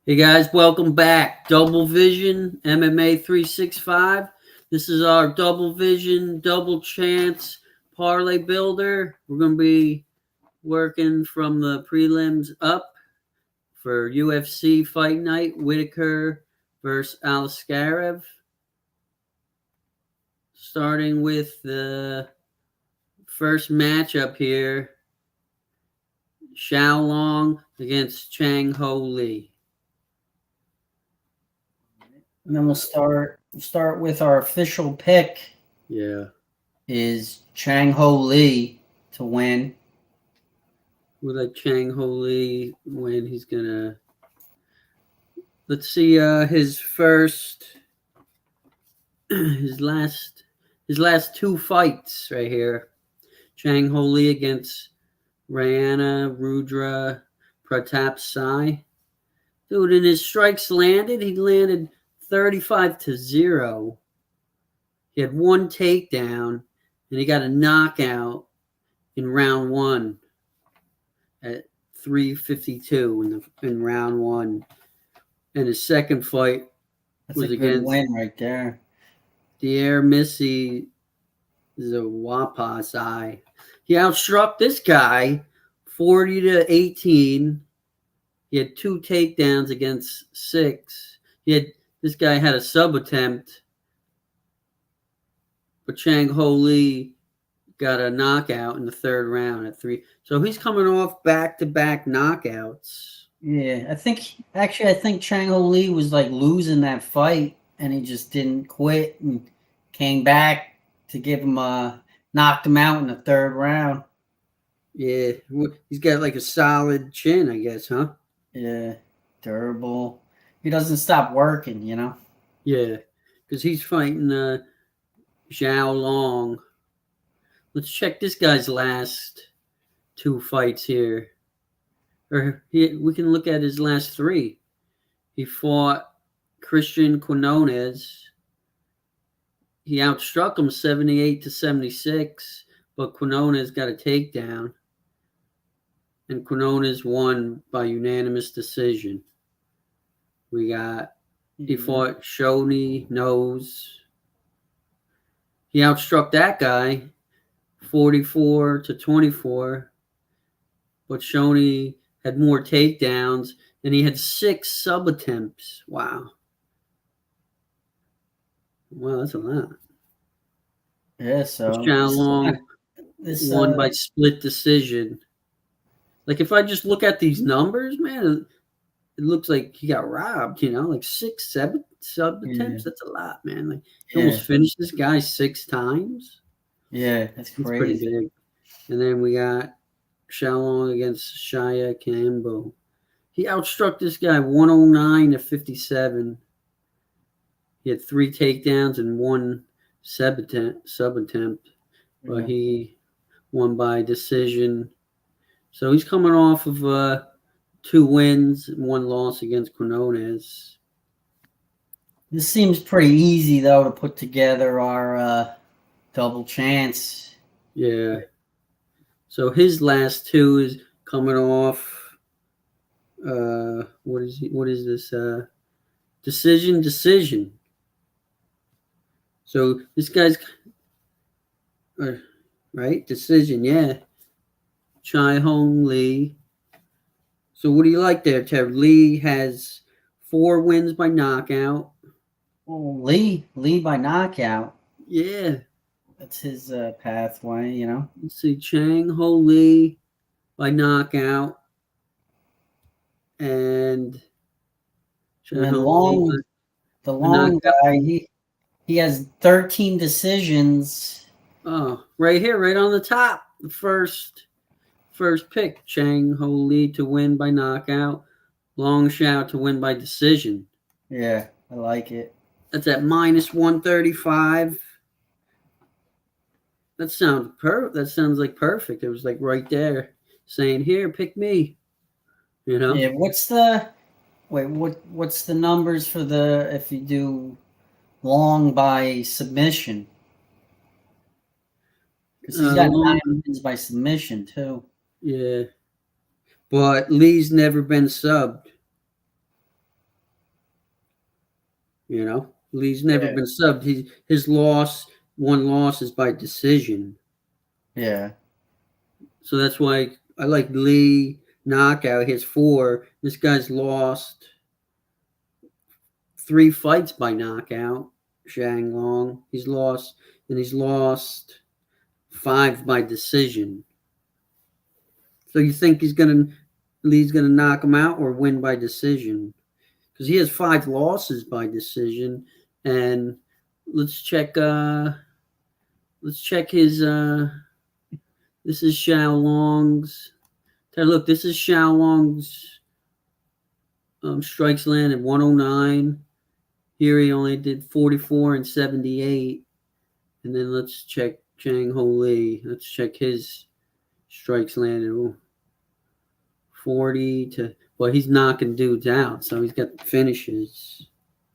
Hey guys, welcome back. Double Vision MMA 365. This is our Double Vision, Double Chance Parlay Builder. We're going to be working from the prelims up for UFC Fight Night, Whitaker versus Aliskarev. Starting with the first matchup here, Xiaolong against Chang Ho Lee. And then we'll start with our official pick. Yeah. Is Chang Ho Lee to win. We like Chang Ho Lee when he's gonna. Let's see his first, his last two fights right here. Chang Ho Lee against Rayana Rudra Pratap Sai. Dude, in his strikes landed, he landed 35-0. He had one takedown, and he got a knockout in round one at 3:52 in round one. And his second fight was a good win right there. Dier Missy Zawapasai. He outstruck this guy 40-18. He had two takedowns against six. This guy had a sub attempt, but Chang Ho Lee got a knockout in the third round at 3. So he's coming off back-to-back knockouts. Yeah, I think Chang Ho Lee was like losing that fight, and he just didn't quit and came back to give him knocked him out in the third round. Yeah, he's got like a solid chin, I guess, huh? Yeah, durable. He doesn't stop working, you know? Yeah, because he's fighting Zhao Long. Let's check this guy's last two fights here. We can look at his last three. He fought Christian Quinones. He outstruck him 78-76, but Quinones got a takedown. And Quinones won by unanimous decision. He fought Shoni Nose. He outstruck that guy 44-24, but Shoni had more takedowns, and he had 6 sub attempts. Wow, that's a lot. Yeah, so Xiaolong won by split decision. Like, if I just look at these numbers, man, it looks like he got robbed, like 6, 7 sub attempts. That's a lot, man. Like, he almost finished this guy 6 times. Yeah, that's crazy. It's pretty big. And then we got Xiaolong against Shaya Campbell. He outstruck this guy 109-57. He had 3 takedowns and 1 sub attempt, but he won by decision. So he's coming off of 2 wins and 1 loss against Quinones. This seems pretty easy, though, to put together our double chance. Yeah. So his last 2 is coming off. What is this? Decision. So this guy's right decision. Yeah. Chai Hong Lee. So what do you like there, Ted? Lee has 4 wins by knockout. Oh, Lee by knockout. Yeah. That's his pathway, you know. Let's see, Chang Ho Lee by knockout. And the long guy, he has 13 decisions. Oh, right here, right on the top. The first pick, Chang Ho Lee to win by knockout. Long Xiao to win by decision. Yeah, I like it. That's at -135. That sounds like perfect. It was like right there, saying, "Here, pick me." Yeah. What's the numbers for if you do Long by submission? Because he's got 9 wins by submission too. Yeah, but Lee's never been subbed. You know, Lee's never Yeah. been subbed. His one loss is by decision. Yeah. So that's why I like Lee knockout. He has 4. This guy's lost 3 fights by knockout. Shang Long. He's lost 5 by decision. So you think Lee's gonna knock him out or win by decision? Because he has 5 losses by decision. And let's check. Let's check his. This is Xiao Long's. Look, this is Xiao Long's strikes landed 109. Here he only did 44 and 78. And then let's check Chang Ho Lee. Let's check his strikes landed. Ooh, 40 to. Well, he's knocking dudes out, so he's got the finishes.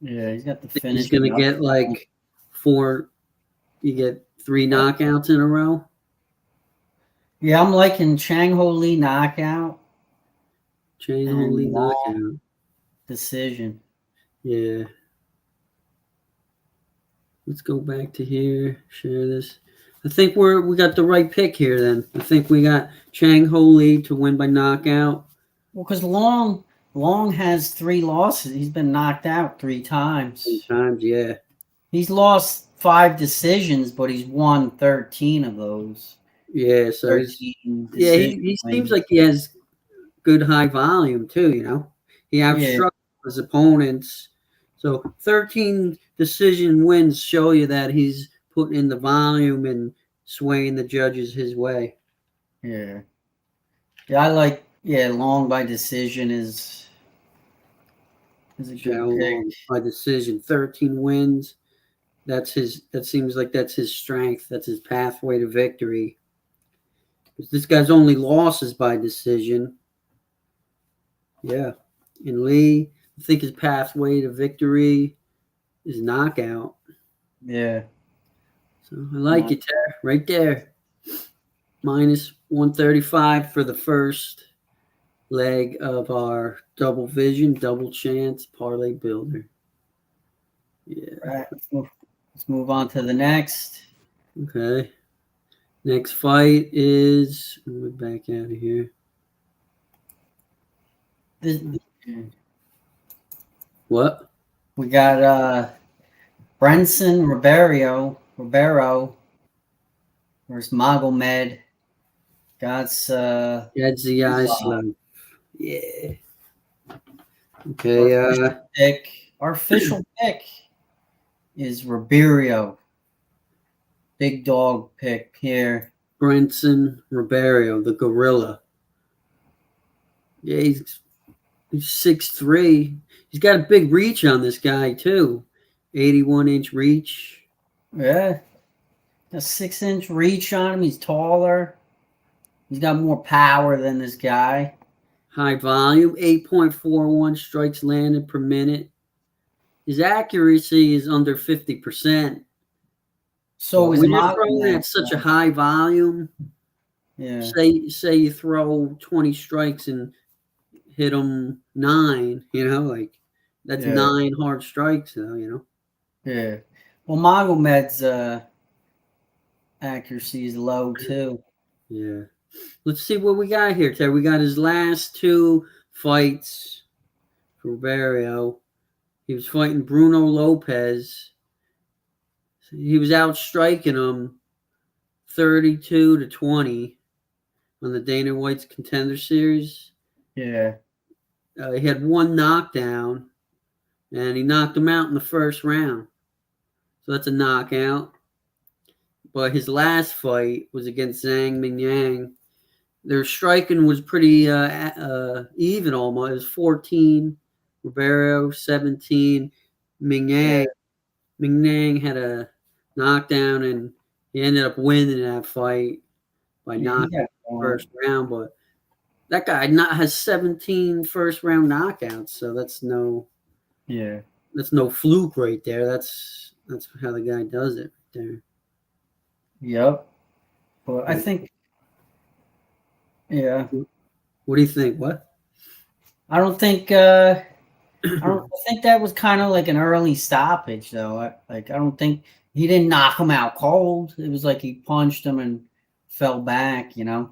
Yeah, he's got the finish. He's gonna get like 4. You get 3 knockouts in a row. Yeah, I'm liking Chang Ho Lee knockout. Chang Ho Lee knockout decision. Yeah. Let's go back to here. Share this. I think we got the right pick here. Then I think we got Chang Ho Lee to win by knockout. Well, because Long has 3 losses. He's been knocked out 3 times. 3 times, yeah. He's lost 5 decisions, but he's won 13 of those. Yeah, so he seems like he has good high volume too. You know, he outstruck his opponents. So 13 decision wins show you that he's putting in the volume and swaying the judges his way. Yeah. Yeah, I like Long by decision is a good pick. Long by decision, 13 wins. That seems like that's his strength. That's his pathway to victory. Because this guy's only losses by decision. Yeah. And Lee, I think his pathway to victory is knockout. Yeah. So I like it there, right there. Minus 135 for the first leg of our double vision, double chance parlay builder. Yeah. Right. Let's move on to the next. Okay. Next fight is we're back out of here. What? We got Brenson Ribeiro versus Magomed Gadzhiaslav. Yeah. Okay. Our official pick is Ribeiro. Big dog pick here. Brenson Ribeiro, the gorilla. Yeah, he's 6'3". He's got a big reach on this guy too. 81-inch reach. Yeah. A 6-inch reach on him. He's taller. He's got more power than this guy. High volume, 8.41 strikes landed per minute. His accuracy is under 50%. So when you're throwing at such a high volume, say you throw 20 strikes and hit them 9, like that's 9 hard strikes, though, Yeah. Well, Magomed's accuracy is low too. Yeah. Let's see what we got here, Ted. We got his last 2 fights for Ribeiro. He was fighting Bruno Lopez. He was outstriking him 32-20 on the Dana White's Contender Series. Yeah. He had 1 knockdown, and he knocked him out in the first round. So that's a knockout. But his last fight was against Zhang Mingyang. Their striking was pretty even almost. It was 14, Ribeiro 17, Mingyang. Mingyang had a knockdown, and he ended up winning that fight by knocking out the first round. But that guy has 17 first-round knockouts, so that's no fluke right there. That's how the guy does it right there. Yep. But I think, What do you think? What? I don't think I think that was kind of like an early stoppage, though. I don't think he didn't knock him out cold. It was like he punched him and fell back. Yeah,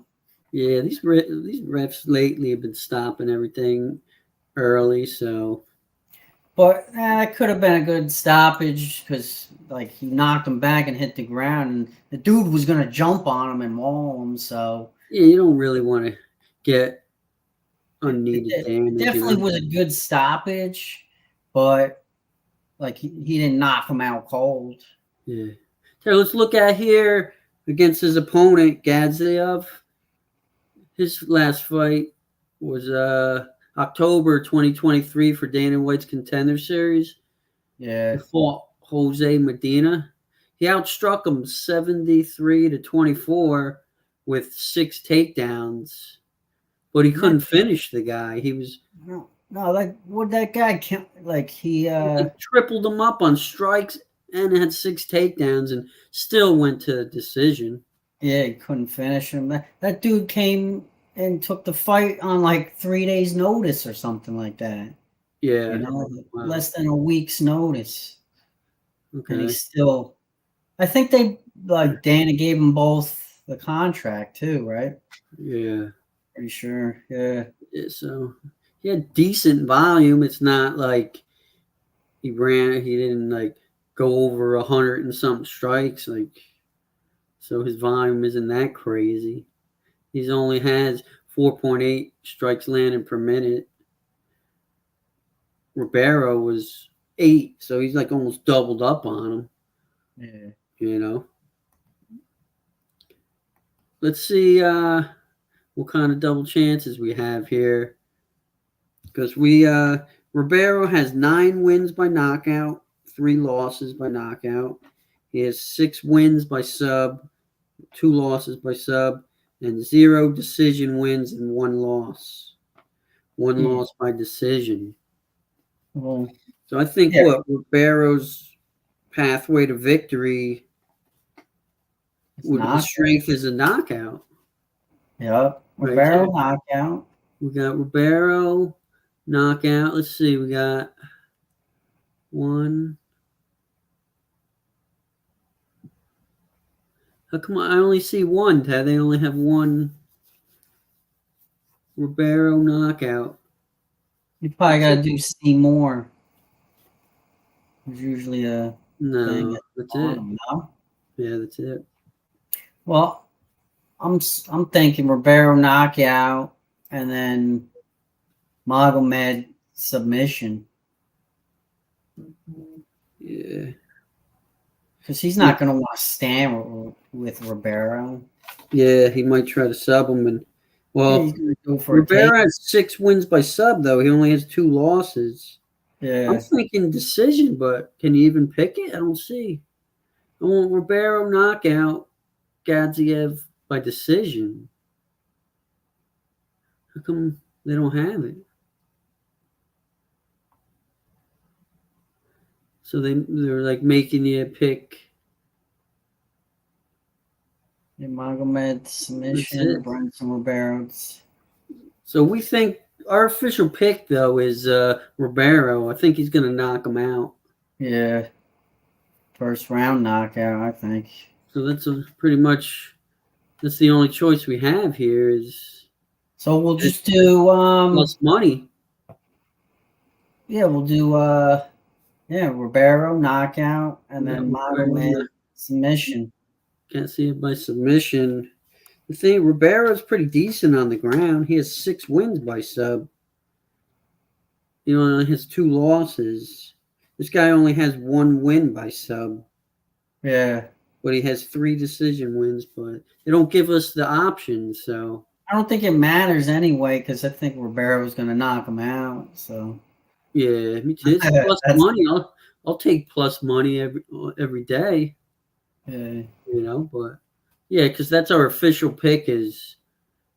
these refs lately have been stopping everything early, so But that could have been a good stoppage because, like, he knocked him back and hit the ground, and the dude was gonna jump on him and maul him. So yeah, you don't really want to get it, unneeded it damage, definitely was a good stoppage, but like he didn't knock him out cold. Yeah. So let's look at here against his opponent, Gadziev. His last fight was October 2023 for Dana White's Contender Series. He Yeah, fought Jose Medina. He outstruck him 73-24 with 6 takedowns, but he couldn't finish the guy. He was no, like what that guy can't like he tripled him up on strikes and had 6 takedowns and still went to decision. yeah, he couldn't finish him. That dude came and took the fight on like 3 days' notice or something like that. Yeah. Wow. Less than a week's notice, and Okay. he's still. I think they like Dana gave them both the contract too, right? Yeah. Pretty sure. Yeah. So he had decent volume. It's not like he didn't like go over 100 and something strikes. Like, so his volume isn't that crazy. He's only has 4.8 strikes landed per minute. Ribeiro was 8, so he's like almost doubled up on him. Yeah. You know. Let's see what kind of double chances we have here. Because Ribeiro has 9 wins by knockout, 3 losses by knockout. He has 6 wins by sub, 2 losses by sub, and 0 decision wins and 1 loss. 1 loss by decision. Well, So I think Ribeiro's pathway to victory would be strength as a knockout. Yep. Ribeiro knockout. We got Ribeiro knockout. Let's see. We got 1. How come I only see 1, Ted? They only have 1 Ribeiro knockout. You probably got to see more. There's usually a thing. That's it. No? Yeah, that's it. Well, I'm thinking Ribeiro knockout and then Magomed submission. Yeah. Because he's not going to want to stand with Ribeiro. Yeah, he might try to sub him. And Ribeiro has 6 wins by sub, though. He only has 2 losses. Yeah. I'm thinking decision, but can you even pick it? I don't see. I want Ribeiro knockout, Gadziev by decision. How come they don't have it? So they're like making you pick. Magomed submission, Brunson Ribeiro. So we think our official pick though is Ribeiro. I think he's going to knock him out. Yeah, first round knockout, I think. So that's pretty much that's the only choice we have here is. So we'll just do plus money. Yeah, we'll do Ribeiro knockout and then Magomed submission. Can't see it by submission. The thing, Ribeiro's pretty decent on the ground. He has 6 wins by sub. He only has 2 losses. This guy only has 1 win by sub. Yeah. But he has 3 decision wins, but they don't give us the option, so. I don't think it matters anyway, because I think Ribeiro's going to knock him out, so. Yeah, me too. It's plus money. I'll take plus money every day. Yeah. You know, but yeah, because that's our official pick is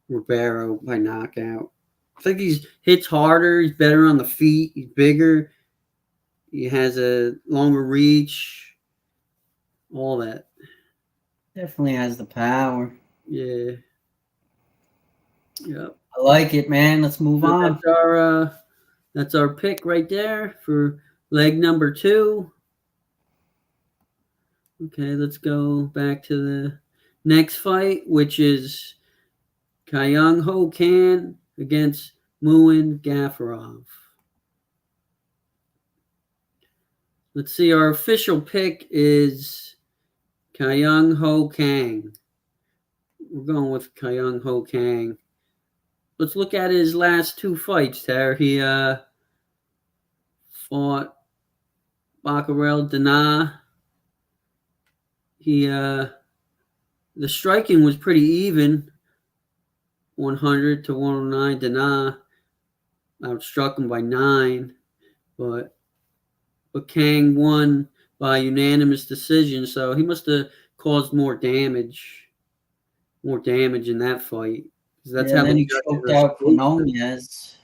Ribeiro by knockout. I think he hits harder. He's better on the feet. He's bigger. He has a longer reach. All that. Definitely has the power. Yeah. Yep. I like it, man. Let's move on. That's our pick right there for leg number 2. Okay, let's go back to the next fight, which is Kyung Ho Kan against Muin Gafurov. Let's see, our official pick is Kyung Ho Kang. We're going with Kyung Ho Kang. Let's look at his last 2 fights there. He fought Bakarel Dana. The striking was pretty even, 100 to 109. Dana outstruck him by 9, but Kang won by unanimous decision, so he must have caused more damage in that fight. That's how then he choked out Quinones.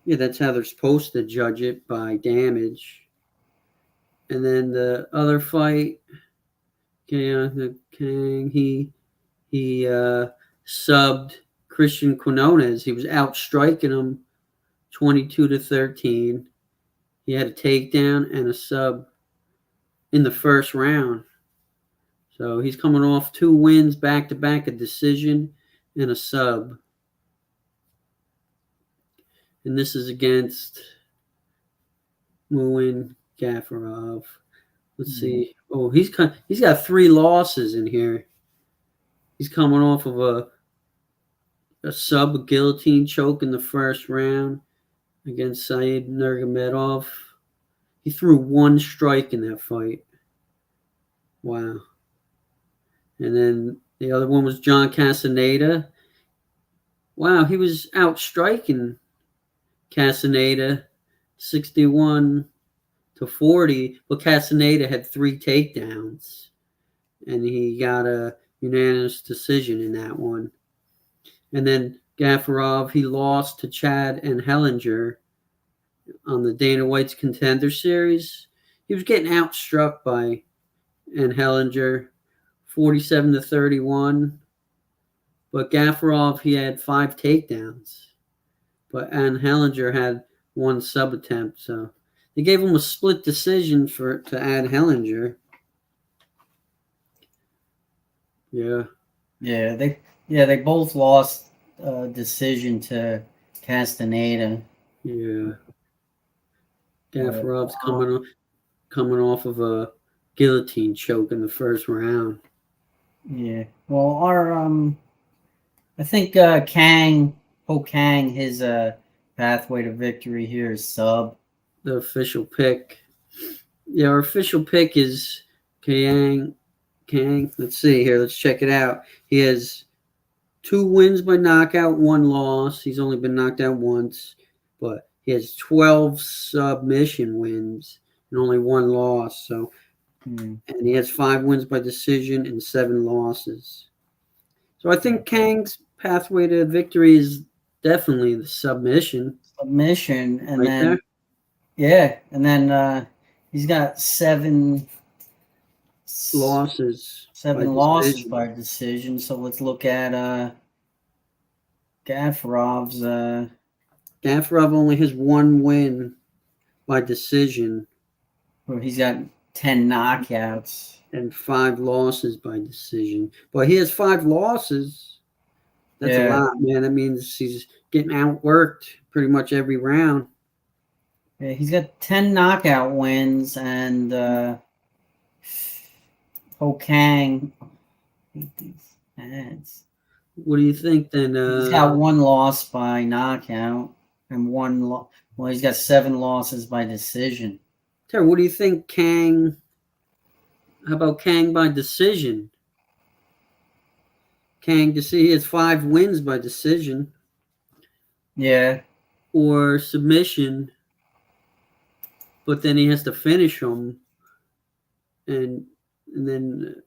Yeah, that's how they're supposed to judge it, by damage. And then the other fight, Kang, he subbed Christian Quinones. He was outstriking him 22 to 13. He had a takedown and a sub in the first round. So he's coming off 2 wins back-to-back, a decision and a sub. And this is against Muin Gafurov. Let's see. Oh, he's got 3 losses in here. He's coming off of a sub, a guillotine choke in the first round against Said Nurmagomedov. He threw 1 strike in that fight. Wow. And then the other one was John Castaneda. Wow, he was outstriking Castaneda 61 to 40, but Castaneda had 3 takedowns, and he got a unanimous decision in that one. And then Gafurov, he lost to Chad and Hellinger on the Dana White's Contender Series. He was getting outstruck by Hellinger 47 to 31, but Gafurov, he had 5 takedowns, but Hellinger had 1 sub attempt, so they gave him a split decision to add Hellinger. Yeah, they both lost decision to Castaneda. Yeah, Gafurov's coming off of a guillotine choke in the first round. Yeah, well, I think Ho Kang, his pathway to victory here is sub. The official pick. Yeah, our official pick is Kang. Let's see here. Let's check it out. He has 2 wins by knockout, 1 loss. He's only been knocked out once, but he has 12 submission wins and only 1 loss. So, and he has 5 wins by decision and 7 losses. So I think Kang's pathway to victory is definitely the submission. And right then there. Yeah, and then he's got 7 losses. 7 losses by decision. So let's look at Gafurov's. Gafurov only has 1 win by decision. Well, he's got 10 knockouts and 5 losses by decision. But he has 5 losses. That's a lot, man. That means he's getting outworked pretty much every round. Yeah, he's got 10 knockout wins, and Ho Kang. What do you think then? He's got 1 loss by knockout and 1 well, he's got 7 losses by decision. Terry, what do you think, Kang? How about Kang by decision? Kang, to see he has 5 wins by decision. Yeah. Or submission, but then he has to finish them, and then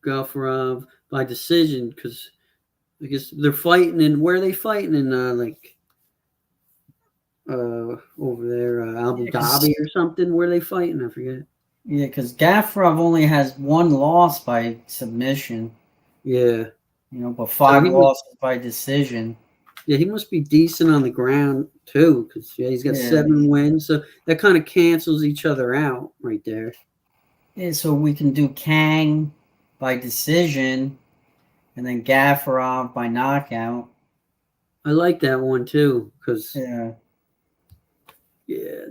Gafurov by decision, because I guess they're fighting in, where are they fighting in, over there, Abu Dhabi or something? Where are they fighting? I forget. Yeah, because Gafurov only has 1 loss by submission. Yeah. But 5 losses by decision. Yeah, he must be decent on the ground too, because he's got Yeah. 7 wins. So that kind of cancels each other out right there. Yeah, so we can do Kang by decision and then Gaffarov by knockout. I like that one too, because Yeah.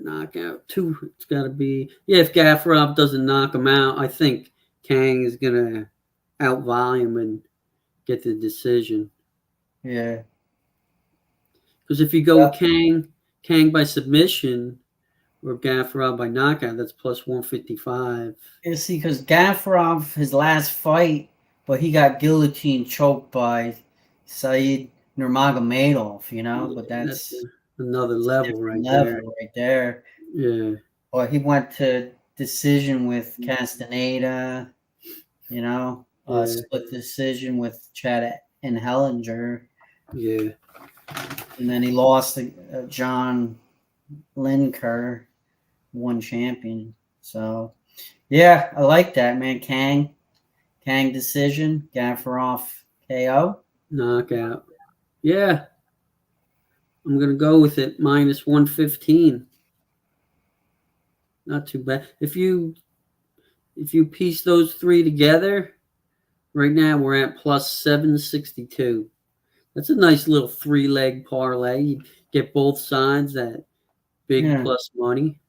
knockout 2. It's got to be if Gaffarov doesn't knock him out, I think Kang is gonna outvolley him and get the decision. Yeah. Because if you go with Kang by submission or Gaffarov by knockout, that's plus 155. You see, because Gaffarov, his last fight, but he got guillotine choked by Said Nurmagomedov, but That's that's another a level different right level there. right there. Yeah. But he went to decision with Castaneda, Yeah. split decision with Chad and Hellinger. Yeah. And then he lost to John Lineker, one champion. So, yeah, I like that, man. Kang decision, Gaffarov KO. Knockout. Yeah. I'm going to go with it minus 115. Not too bad. If you piece those 3 together, right now we're at plus 762. That's a nice little 3-leg parlay. You get both sides that big Yeah. plus money.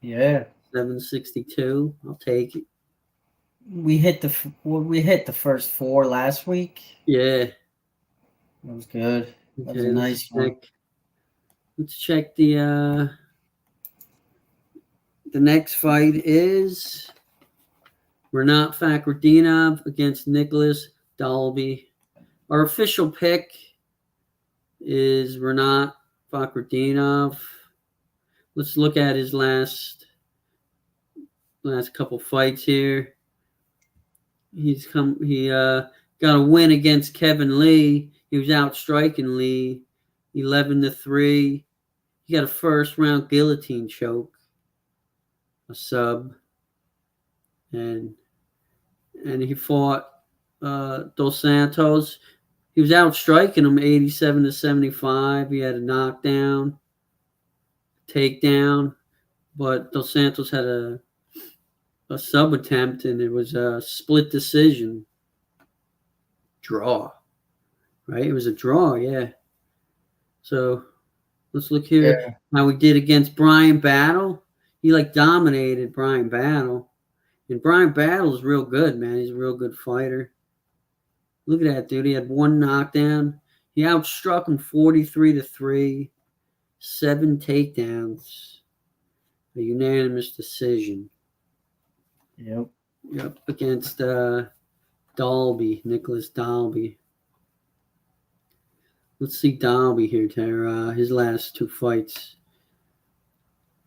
Yeah. 762. I'll take it. We hit the first 4 last week. Yeah. That was good. That Okay, was a nice one. Let's check the next fight is Renat Fakhretdinov against Nicholas Dalby. Our official pick is Renat Fakhretdinov. Let's look at his last couple fights here. He got a win against Kevin Lee. He was out striking Lee 11-3. He got a first round guillotine choke, a sub, and he fought Dos Santos. He was out striking him 87-75. He had a knockdown, takedown, but Dos Santos had a sub attempt, and it was a split decision draw. Right? It was a draw, yeah. So let's look here how we did against Brian Battle. He dominated Brian Battle. And Brian Battle is real good, man. He's a real good fighter. Look at that, dude. He had 1 knockdown. He outstruck him 43-3, 7 takedowns. A unanimous decision. Yep. Against Dalby, Nicholas Dalby. Let's see Dalby here, Tara. His last 2 fights.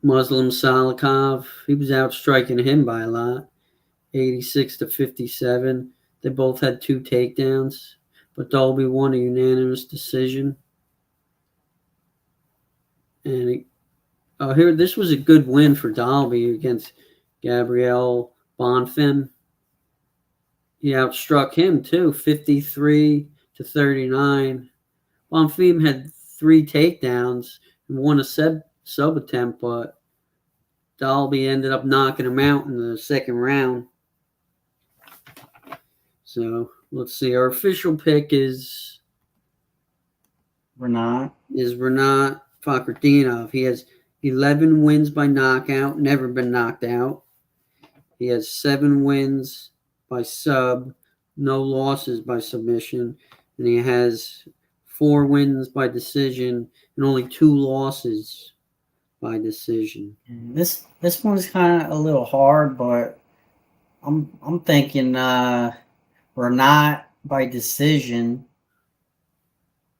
Muslim Salikov, he was outstriking him by a lot, 86-57. They both had 2 takedowns, but Dalby won a unanimous decision. And here, this was a good win for Dalby against Gabriel Bonfim. He outstruck him too, 53-39. Bonfim had 3 takedowns and won a sub attempt, but Dalby ended up knocking him out in the second round. So let's see. Our official pick is Renat Fakhretdinov. He has 11 wins by knockout, never been knocked out. He has 7 wins by sub, no losses by submission, and he has 4 wins by decision and only 2 losses by decision. This one's kind of a little hard, but I'm thinking Renat by decision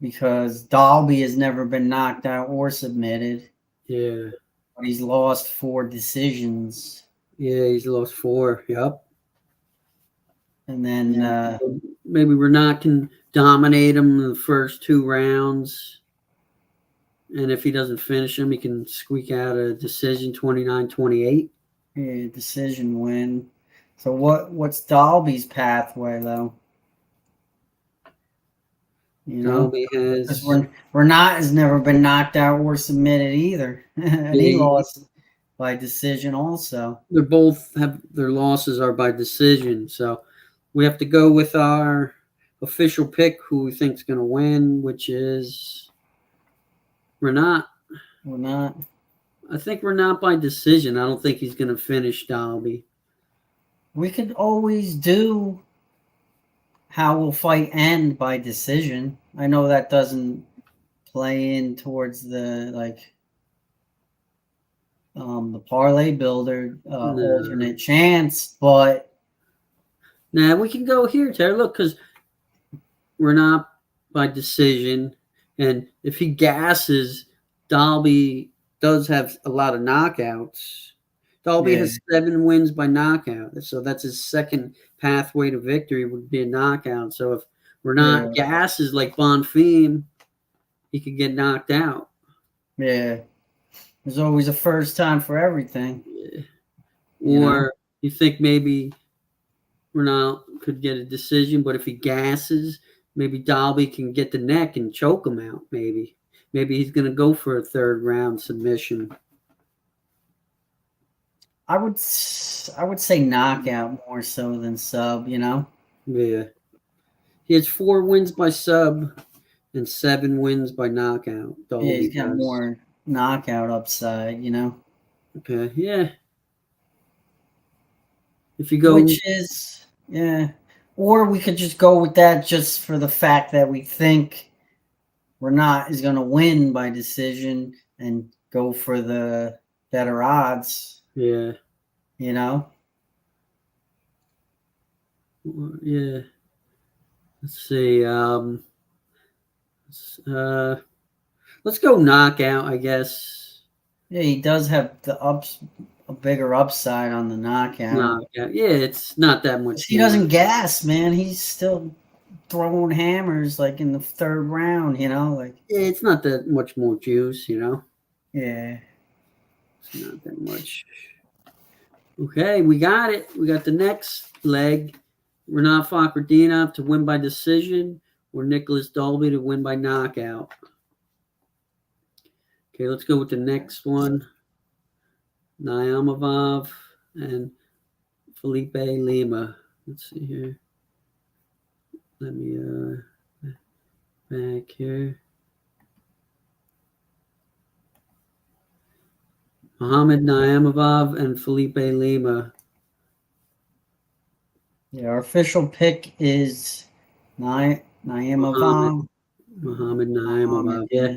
because Dalby has never been knocked out or submitted. Yeah. But he's lost 4 decisions. Yeah, he's lost 4. Yep. And then maybe Renat can dominate him in the first 2 rounds. And if he doesn't finish him, he can squeak out a decision 29-28. Yeah, decision win. So what's Dalby's pathway though? You know, Dalby because has Renat has never been knocked out or submitted either, and he yeah, lost by decision also. they're both have their losses are by decision. So we have to go with our official pick who we think's going to win, which is Renat. Renat. I think Renat by decision. I don't think he's going to finish Dalby. We could always do how will fight end by decision. I know that doesn't play in towards the the parlay builder No. alternate chance, but Now we can go here, Terry. Look, because Renat by decision, and if he gasses, Dalby does have a lot of knockouts. Dalby yeah, has 7 wins by knockout, so that's his second pathway to victory would be a knockout. So if Renat yeah, gasses like Bonfim, he could get knocked out. yeah. There's always a first time for everything, Yeah. you know. Or you think maybe Renat could get a decision, but if he gasses, maybe Dalby can get the neck and choke him out. Maybe he's going to go for a third round submission. I would say knockout more so than sub, you know. Yeah, he has 4 wins by sub and 7 wins by knockout. Yeah, Dalby he's got does. more knockout upside, you know. Okay, yeah. If you go, Which is yeah. Or we could just go with that just for the fact that we think Renat is going to win by decision and go for the better odds, yeah, you know. yeah. Let's see. Let's go knockout. I guess Yeah, he does have a bigger upside on the knockout. knockout. Yeah, it's not that much He more. doesn't gas, man. He's still throwing hammers like in the third round, you know, like Yeah, it's not that much more juice. yeah. It's not that much. Okay, we got it. We got the next leg. Renat Fakhretdinov to win by decision, or Nicholas Dalby to win by knockout. Okay, let's go with the next one. Naimavov and Felipe Lima. Let's see here. Let me back here. Mohamed Naimavov and Felipe Lima. Yeah, our official pick is Naimavov. Mohamed Naimavov. Yeah,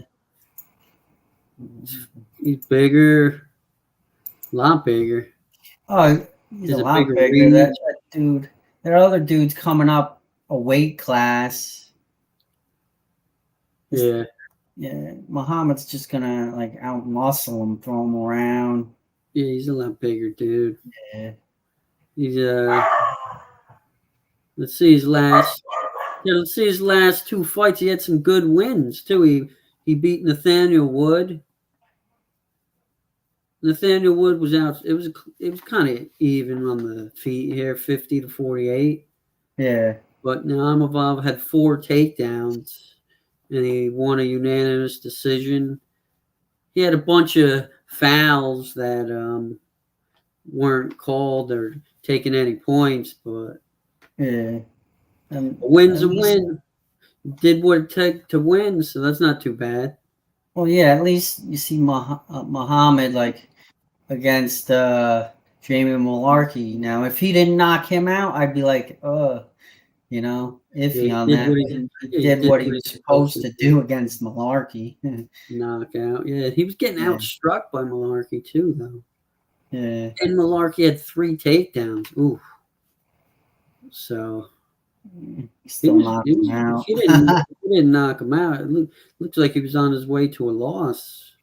Yeah. he's bigger, a lot bigger. Oh, he's a He's a lot bigger bigger. read. That dude. There are other dudes coming up a weight class. Yeah, Yeah, Muhammad's just gonna like out muscle him, throw him around. yeah, he's a lot bigger, dude. Yeah. He's let's see his last. Yeah, let's see his last 2 fights. He had some good wins too. He beat Nathaniel Wood. Nathaniel Wood was out. It was kind of even on the feet here, 50-48. Yeah. But Naimavov had 4 takedowns, and he won a unanimous decision. He had a bunch of fouls that weren't called or taking any points, but Yeah. a win's At a least, win. Did what it took to win, so that's not too bad. well, yeah, at least you see Muhammad like against Jamie Malarkey. Now, if he didn't knock him out, I'd be like, you know, Yeah, iffy he on did that. what But he, he yeah, he did did what he what was he's supposed supposed to to do. do against Malarkey. Knockout. Yeah, he was getting Yeah. outstruck by Malarkey too, though. Yeah. And Malarkey had 3 takedowns. Ooh. So Still knocked him out. he didn't knock him out. Looks like he was on his way to a loss.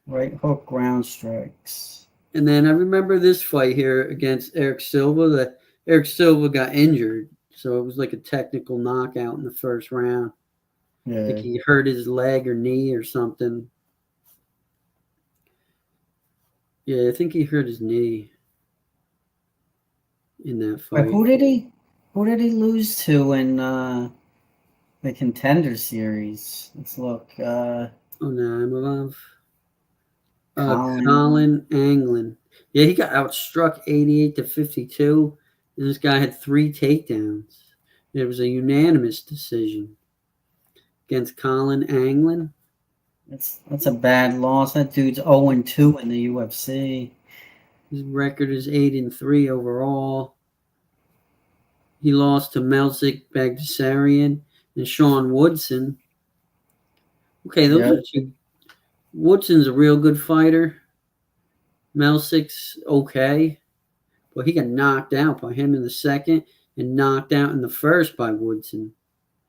Right hook ground strikes. And then I remember this fight here against Eric Silva that Eric Silva got injured. So it was like a technical knockout in the first round. I Yeah. think he hurt his leg or knee or something. Yeah, I think he hurt his knee in that Wait, fight. who did he lose to in the Contender Series. Let's look. Naimov. Colin. Colin Anglin. Yeah, he got outstruck 88-52, and this guy had 3 takedowns. It was a unanimous decision against Colin Anglin. That's a bad loss. That dude's 0-2 in the UFC. His record is 8-3 overall. He lost to Melzik Bagdasarian and Sean Woodson. Okay, those are two. Woodson's a real good fighter. Melzik's okay, but he got knocked out by him in the second and knocked out in the first by Woodson.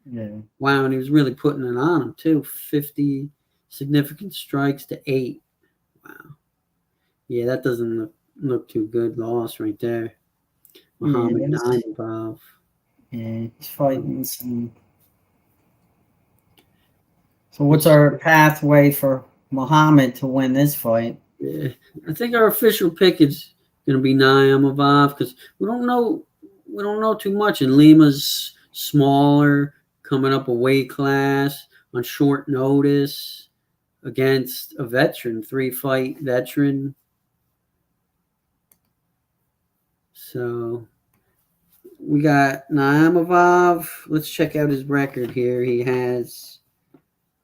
Yeah. Wow, and he was really putting it on him too. 50 significant strikes to 8. Wow. Yeah, that doesn't look too good. Loss right there. Muhammad Naimov. Yeah, he's fighting some. So what's our pathway for Muhammad to win this fight? Yeah, I think our official pick is going to be Naimov because we don't know too much. And Lima's smaller, coming up a weight class on short notice against a veteran, 3-fight veteran. So we got Naimov. Let's check out his record here. He has,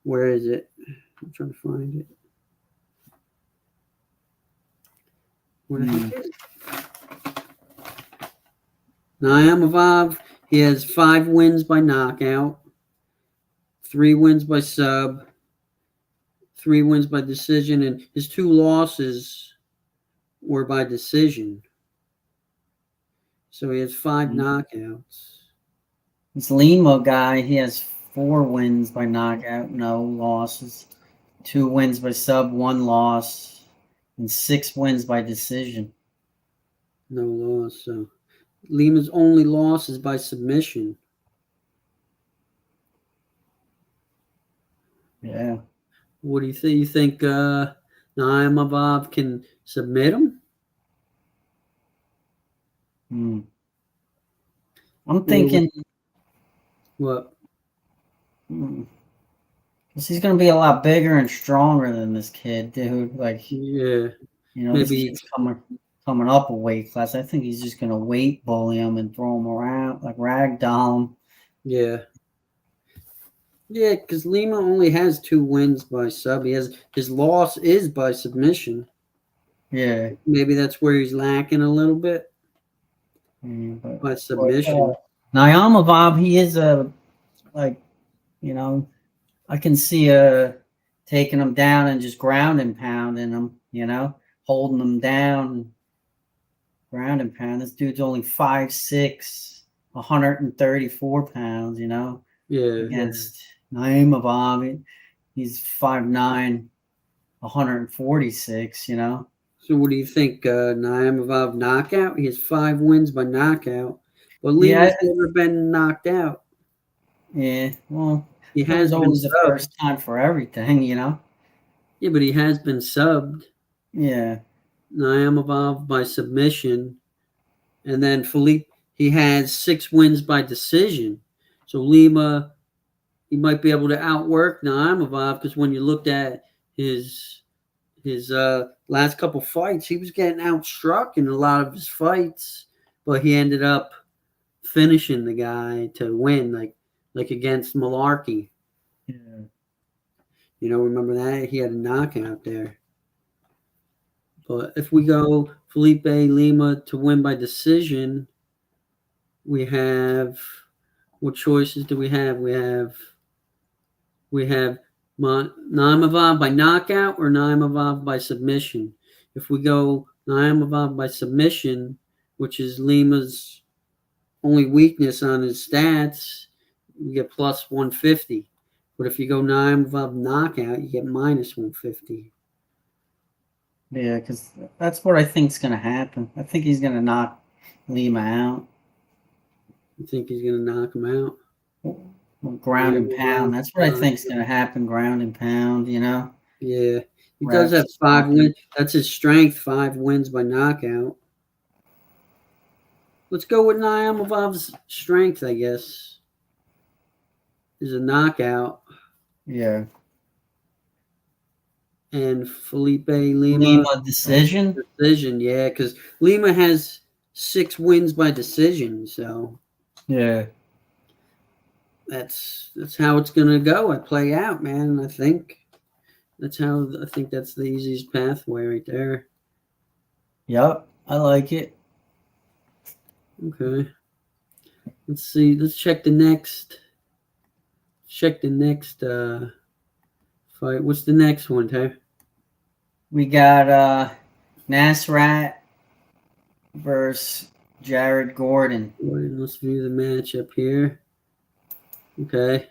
where is it? I'm trying to find it. Where the heck is it? Naimov, he has 5 wins by knockout, 3 wins by sub, 3 wins by decision, and his 2 losses were by decision. So he has 5 knockouts. This Lima guy, he has 4 wins by knockout, no losses. 2 wins by sub, 1 loss, and 6 wins by decision. No loss. So Lima's only loss is by submission. Yeah. What do you think? You think Naimov can submit him? I'm thinking. What? Because he's going to be a lot bigger and stronger than this kid, dude. Like, yeah, this kid's coming up a weight class. I think he's just going to weight bully him and throw him around, like ragdoll him. Yeah. Yeah, because Lima only has 2 wins by sub. His loss is by submission. Yeah. Maybe that's where he's lacking a little bit. By submission. Naimov, he is I can see taking him down and just ground and pounding him, holding him down, ground and pound. This dude's only 5'6", 134 pounds, Yeah. Against Naimov, he's 5'9", 146, So what do you think, Naimov knockout? He has 5 wins by knockout, but Lima's never been knocked out. Yeah, well, he has always the first time for everything, Yeah, but he has been subbed. Yeah. Naimov by submission, and then Philippe, he has 6 wins by decision. So Lima, he might be able to outwork Naimov because when you looked at his last couple fights, he was getting outstruck in a lot of his fights, but he ended up finishing the guy to win, like against Malarkey. Yeah. Remember that? He had a knockout there. But if we go Felipe Lima to win by decision, we have, what choices do we have? We have Naimov by knockout or Naimov by submission. If we go Naimov by submission, which is Lima's only weakness on his stats, you get plus 150. But if you go Naimov knockout, you get minus 150. Yeah, because that's what I think is going to happen. I think he's going to knock Lima out. You think he's going to knock him out? Well, ground and pound. That's what I think is going to happen. Ground and pound, Yeah. He does have 5 wins. That's his strength, 5 wins by knockout. Let's go with Naimov's strength, I guess. is a knockout. Yeah. And Felipe Lima Lima decision. decision. Yeah, because Lima has 6 wins by decision. So Yeah. that's how it's gonna go. I play out, man. I think that's the easiest pathway right there. Yep. I like it. Okay. Let's see. Let's check the next. Check the next fight. What's the next one, Ty? We got Nasrat versus Jared Gordon. Let's view the matchup here. Okay.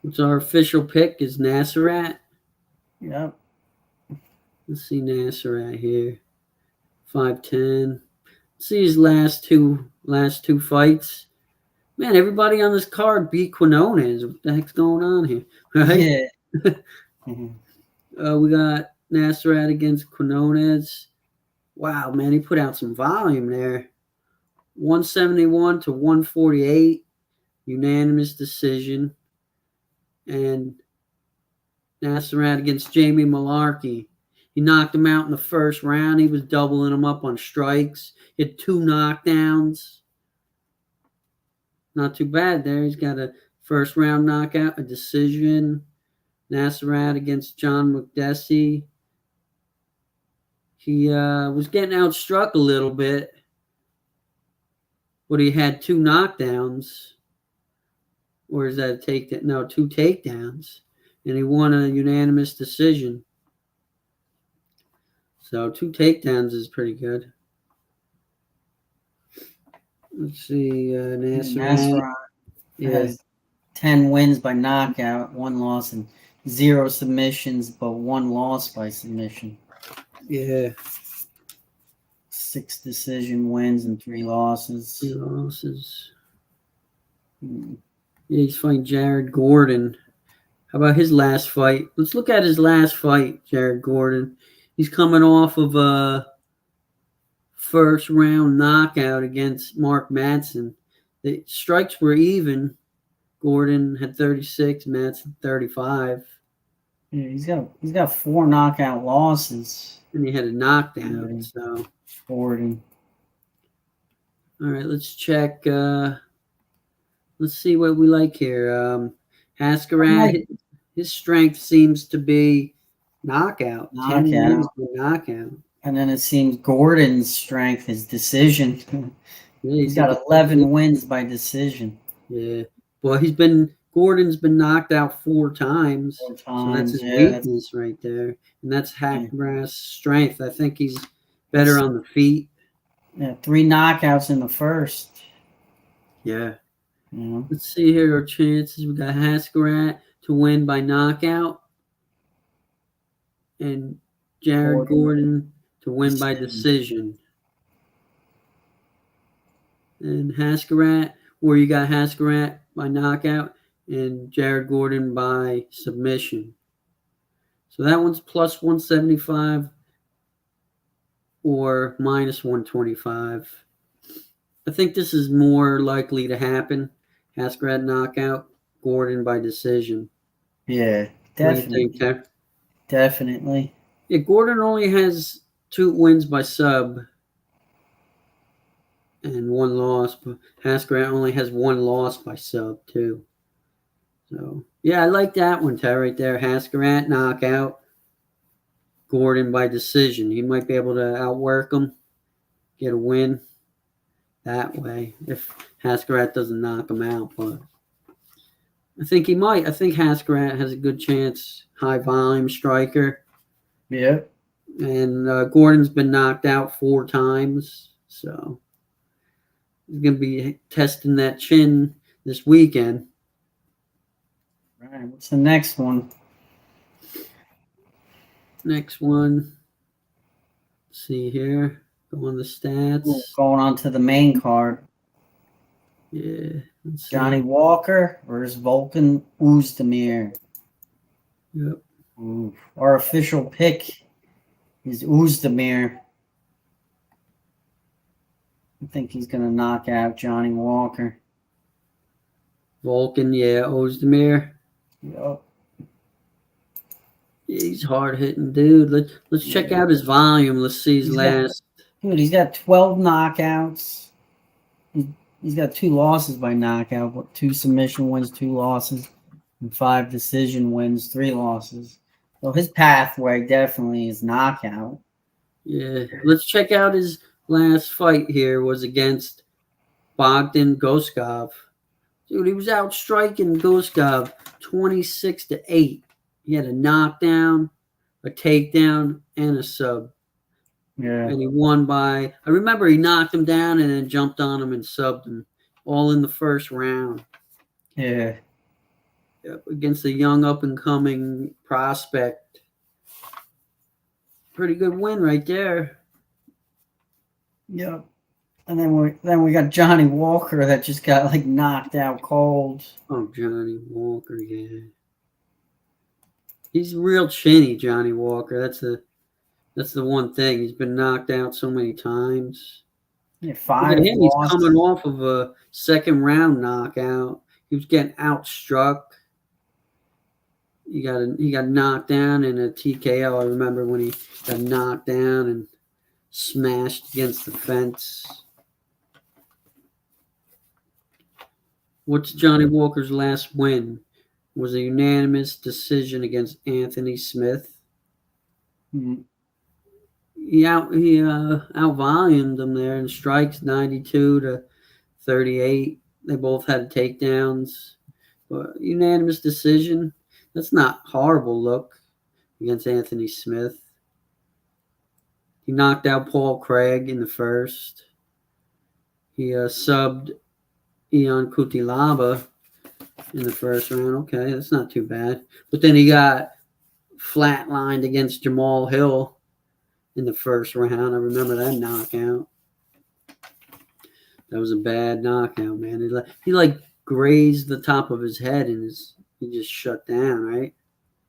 What's our official pick? Is Nasserat? Yep. Let's see Nasserat here. 5'10". See his last two fights. Man, everybody on this card beat Quinones. What the heck's going on here? Right? Yeah. Mm-hmm. We got Nasserat against Quinones. Wow, man, he put out some volume there. 171 to 148, unanimous decision. And Nasserat against Jamie Malarkey. He knocked him out in the first round. He was doubling him up on strikes. He had 2 knockdowns. Not too bad there. He's got a first round knockout, a decision. Nasserat against John McDessie. He was getting outstruck a little bit, but he had 2 knockdowns. Or is that a takedown? No, 2 takedowns. And he won a unanimous decision. So 2 takedowns is pretty good. Let's see, Nasserat has 10 wins by knockout, 1 loss, and 0 submissions, but 1 loss by submission. Yeah. 6 decision wins and 3 losses. 3 losses. Yeah, he's fighting Jared Gordon. How about his last fight? Let's look at his last fight, Jared Gordon. He's coming off of a first round knockout against Mark Madsen. The strikes were even. Gordon had 36, Madsen 35. Yeah, he's got 4 knockout losses. And he had a knockdown. So Gordon. All right, let's check. Let's see what we like here. Haskarat, his strength seems to be knockout. 10 wins for knockout. And then it seems Gordon's strength is decision. Yeah, he's got 11 wins by decision. Yeah. Well, Gordon's been knocked out 4 times. 4 times. So that's his weakness right there. And that's Haskarat's strength. I think he's better on the feet. Yeah, 3 knockouts in the first. Yeah. Let's see here our chances. We got Haskarat to win by knockout. And Jared Gordon to win by decision. And Haskarat, where you got Haskarat by knockout and Jared Gordon by submission. So that one's plus 175 or minus 125. I think this is more likely to happen. Haskarat knockout, Gordon by decision. Yeah, definitely. What do you think, Definitely. Yeah, Gordon only has 2 wins by sub and 1 loss, but Haskarat only has 1 loss by sub too. So yeah, I like that one, Ty, right there. Haskarat knockout, Gordon by decision. He might be able to outwork him, get a win that way if Haskarat doesn't knock him out, but I think he might. I think Haskarat has a good chance. High volume striker. Yeah. And Gordon's been knocked out 4 times, so he's going to be testing that chin this weekend. Right. What's the next one? Next one. Let's see here. Go on the stats. Ooh, going on to the main card. Yeah. Johnny Walker versus Volkan Oezdemir. Yep. Ooh. Our official pick is Oezdemir. I think he's going to knock out Johnny Walker. Vulcan, yeah, Ozdemir. Yep. He's hard hitting, dude. Let's check Yeah. out his volume. Let's see his He's got, last. dude, he's got 12 knockouts. He's got 2 losses by knockout, 2 submission wins, 2 losses, and 5 decision wins, 3 losses. So his pathway definitely is knockout. Yeah, let's check out his last fight. Here was against Bogdan Goskov. Dude, he was out striking Goskov 26-8. He had a knockdown, a takedown, and a sub. Yeah. And he won by, I remember he knocked him down and then jumped on him and subbed him all in the first round. Yeah. Yep, against a young up and coming prospect. Pretty good win right there. Yep. And then we got Johnny Walker that just got like knocked out cold. Oh, Johnny Walker, yeah. He's real chinny, Johnny Walker. That's the one thing. He's been knocked out so many times. Yeah, Look 5 at him. He's losses. coming off of a second round knockout. He was getting outstruck. He got knocked down in a TKO. I remember when he got knocked down and smashed against the fence. What's Johnny Walker's last win? Was a unanimous decision against Anthony Smith. Mhm. He outvolumed him there in strikes 92-38. They both had takedowns. But unanimous decision. That's not horrible look against Anthony Smith. He knocked out Paul Craig in the first. He subbed Ion Cutelaba in the first round. Okay, that's not too bad. But then he got flatlined against Jamal Hill in the first round. I remember that knockout. That was a bad knockout, man. He like grazed the top of his head and he just shut down, right?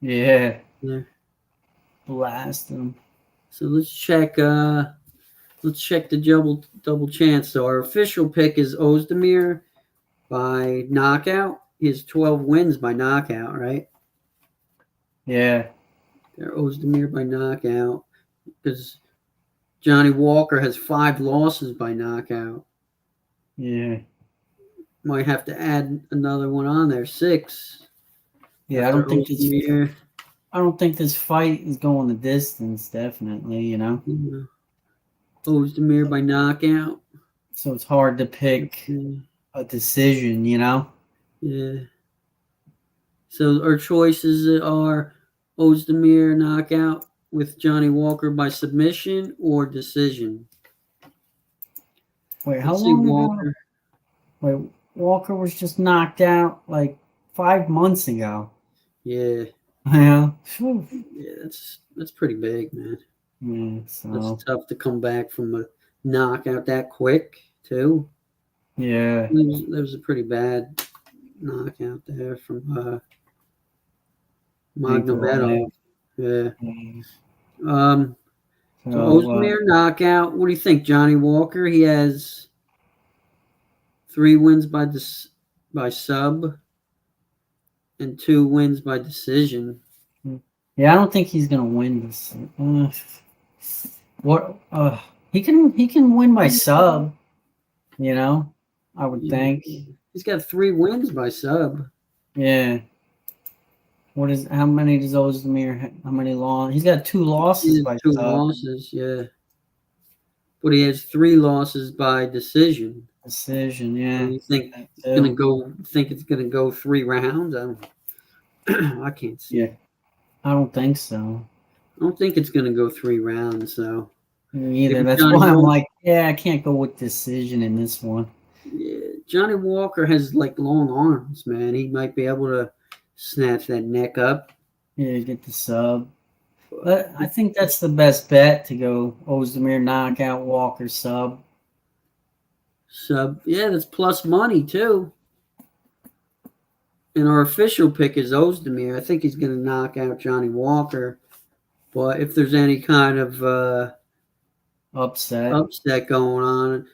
Yeah. Yeah. Blast him. So let's check the double chance. So our official pick is Ozdemir by knockout. He has 12 wins by knockout, right? Yeah. There, Ozdemir by knockout. Because Johnny Walker has 5 losses by knockout. Yeah. Might have to add another one on there. 6. Yeah, I don't think this fight is going the distance, definitely, you know. Ozdemir by knockout. So it's hard to pick a decision, you know. Yeah. So our choices are Ozdemir knockout with Johnny Walker by submission or decision. Wait, how long ago? Wait, Walker was just knocked out like 5 months ago. Yeah. Yeah. Yeah, that's pretty big, man. Yeah, so that's tough to come back from a knockout that quick, too. Yeah. There was a pretty bad knockout there from Magnomedov. Yeah. So Ozdemir knockout. What do you think, Johnny Walker? He has 3 wins by sub and 2 wins by decision. Yeah, I don't think he's gonna win this. He can win by sub, you know. I would think he's got 3 wins by sub. Yeah. How many does Ozdemir? How many losses? He's got 2 losses by 2 sub. losses, yeah. But he has 3 losses by decision. Decision, yeah. So you think it's gonna go 3 rounds? I can't see. Yeah. I don't think so. I don't think it's gonna go 3 rounds. So me either. That's why I'm like, yeah, I can't go with decision in this one. Yeah, Johnny Walker has like long arms, man. He might be able to snatch that neck up. Yeah, get the sub. But I think that's the best bet to go Ozdemir knockout, Walker sub. Yeah, that's plus money too. And our official pick is Ozdemir. I think he's going to knock out Johnny Walker. But if there's any kind of upset going on,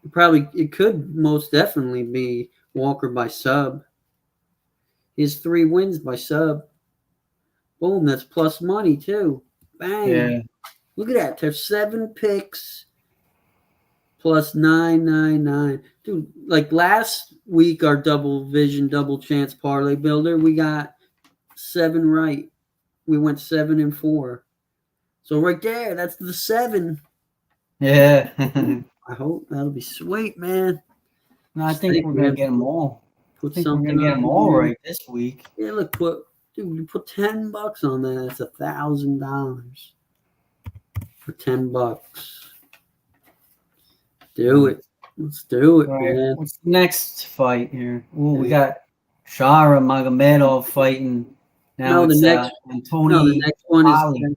it could most definitely be Walker by sub. He has 3 wins by sub. Boom, that's plus money too. Bang. Yeah. Look at that. There's 7 picks plus 999. Dude, like last week, our double vision, double chance parlay builder, we got 7 right. We went 7 and 4. So right there, that's the 7. Yeah. I hope that'll be sweet, man. No, I think we're gonna get them all. Put I think we're something gonna get on them all here. right this week. Yeah, look, dude, you put $10 on that. That's $1,000 for $10. Do it. Let's do it, All right. man. What's the next fight here? Oh, we got Shara Magomedov fighting. Now No, the it's next Anthony one is Ali.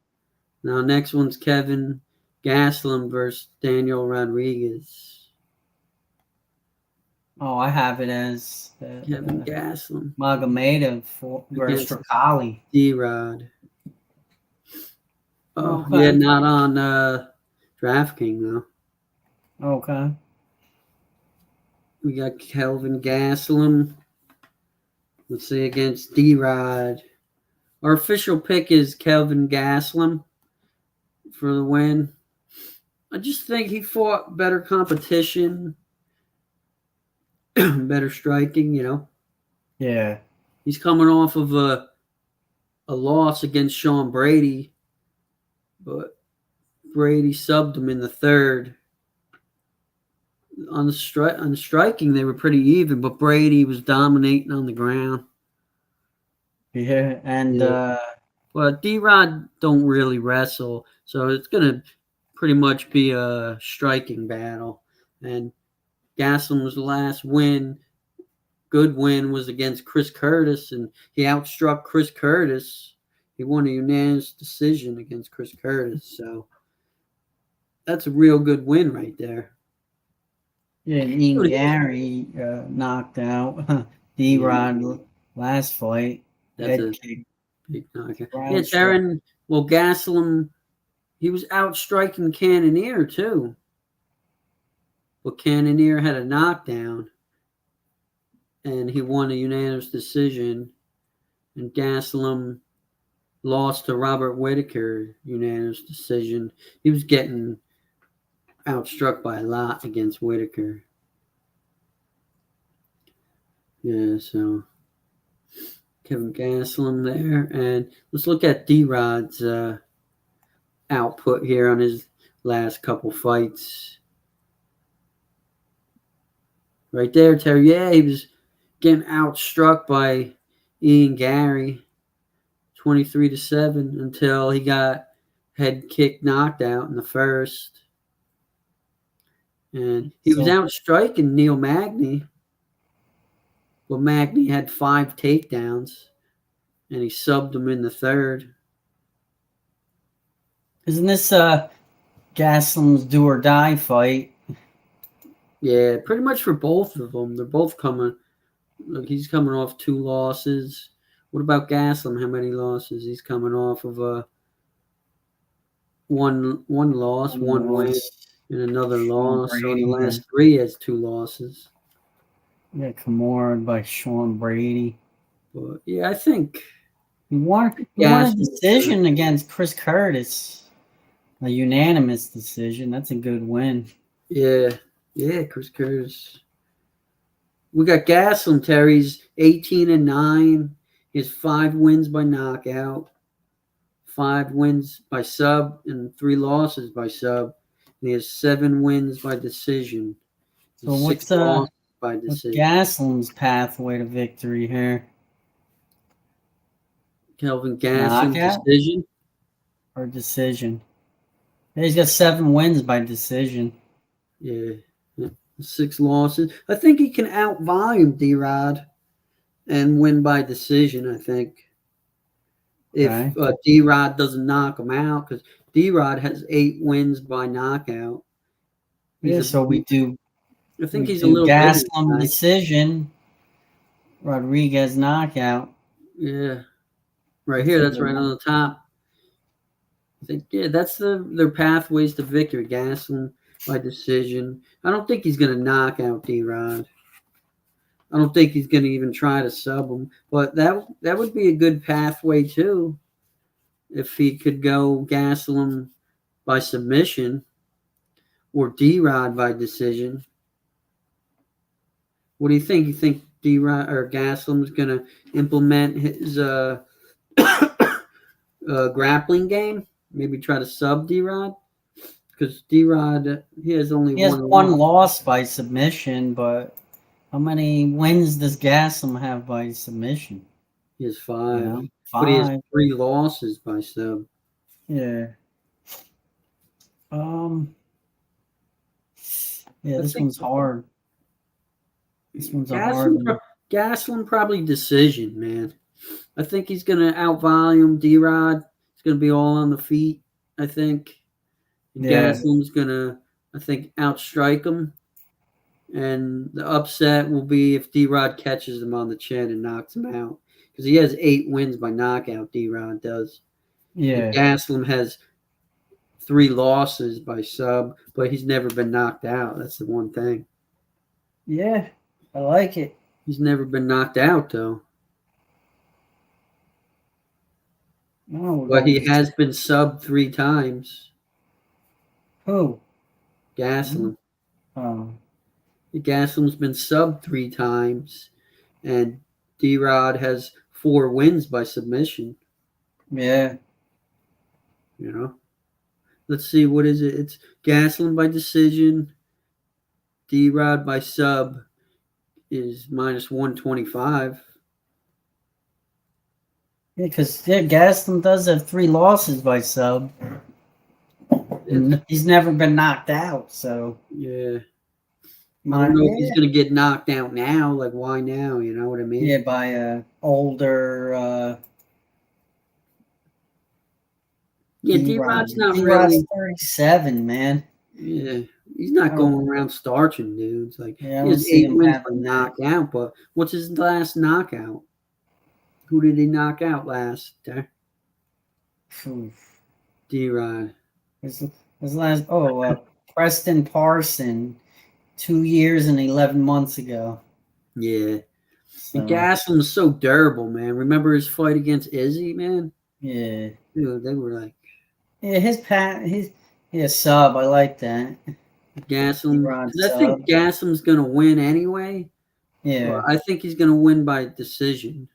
next one's Kevin Gastelum versus Daniel Rodriguez. Oh, I have it as Kevin Gastelum Magomedov versus against Rakali. D-Rod. Oh, Okay. yeah, not on DraftKings though. Okay. We got Kelvin Gastelum. Let's see, against D-Rod. Our official pick is Kelvin Gastelum for the win. I just think he fought better competition, better striking, you know. Yeah. He's coming off of a loss against Sean Brady, but Brady subbed him in the third. On the striking, they were pretty even, but Brady was dominating on the ground. Yeah. And But D-Rod don't really wrestle, so it's gonna pretty much be a striking battle. And Gastelum was the last win. Good win was against Chris Curtis, and he outstruck Chris Curtis. He won a unanimous decision against Chris Curtis, so that's a real good win right there. yeah, Ian Gary knocked out D-Rod last fight. That's a kick. big knockout. Yeah, Darren. Well, Gastelum, he was outstriking Cannonier too, but Cannonier had a knockdown, and he won a unanimous decision. And Gastelum lost to Robert Whitaker, unanimous decision. He was getting outstruck by a lot against Whitaker. Yeah, so Kevin Gastelum there. And let's look at D-Rod's output here on his last couple fights. Right there, Terry. Yeah, he was getting outstruck by Ian Gary 23-7 until he got head kick knocked out in the first. And he was outstriking Neil Magny. Well, Magny had 5 takedowns, and he subbed him in the third. Isn't this Gastelum's do or die fight? Yeah, pretty much for both of them. They're both coming. Look, he's coming off 2 losses. What about Gastelum? How many losses? He's coming off of one loss, one win, and another loss. So in the last 3, he has 2 losses. Yeah, Kimura by Sean Brady. But yeah, I think he won a decision against Chris Curtis. A unanimous decision. That's a good win. Yeah, Chris Curtis. We got Gastelum, Terry's 18-9. He has 5 wins by knockout, 5 wins by sub, and 3 losses by sub. And he has 7 wins by decision. So what's by decision. Gastelum's pathway to victory here? Kelvin Gastelum decision or decision? Yeah, he's got 7 wins by decision. Yeah, 6 losses. I think he can out-volume D-Rod and win by decision, I think. If D-Rod doesn't knock him out, because D-Rod has 8 wins by knockout. So we do. I think he's a little Gastelum decision, Rodriguez knockout. Yeah, right here. That's right on the top. I think that's their pathways to victory. Gastelum by decision. I don't think he's going to knock out D-Rod. I don't think he's going to even try to sub him. But that would be a good pathway too, if he could go Gastelum by submission or D-Rod by decision. What do you think? You think D-Rod or Gastelum's going to implement his grappling game? Maybe try to sub D-Rod? Because D-Rod, he has only He has one one loss. loss by submission, but how many wins does Gaslam have by submission? He has 5. You know, But he has 5. 3 losses by sub. Yeah. Yeah, this one's hard. This one's a hard one. Gaslam probably decision, man. I think he's going to out-volume D-Rod. It's going to be all on the feet, I think. Yeah. Gaslam's going to, I think, outstrike him. And the upset will be if D-Rod catches him on the chin and knocks him out. Because he has 8 wins by knockout, D-Rod does. Yeah. And Gaslam has 3 losses by sub, but he's never been knocked out. That's the one thing. Yeah, I like it. He's never been knocked out, though. No, But he has been subbed 3 times. Who? Gaslam. Oh. Gaslam's been subbed 3 times, and D-Rod has 4 wins by submission. Yeah. You know? Let's see, what is it? It's Gaslam by decision. D-Rod by sub is minus 125. Yeah, because Gaslam does have 3 losses by sub. And he's never been knocked out, so. Yeah. I don't know if he's going to get knocked out now. Like, why now? You know what I mean? Yeah, by a older. D-Rod's not D-Rod's really 37, man. Yeah, he's not going around starching dudes. Like, yeah, he has 8 wins by knockout, but what's his last knockout? Who did he knock out last? D-Rod. His last, Preston Parson, 2 years and 11 months ago. Yeah. So. And Gaslam's so durable, man. Remember his fight against Izzy, man? Yeah. Dude, they were like. Yeah, his sub. I like that. Gaslam. I think Gaslam's going to win anyway. Yeah. I think he's going to win by decision.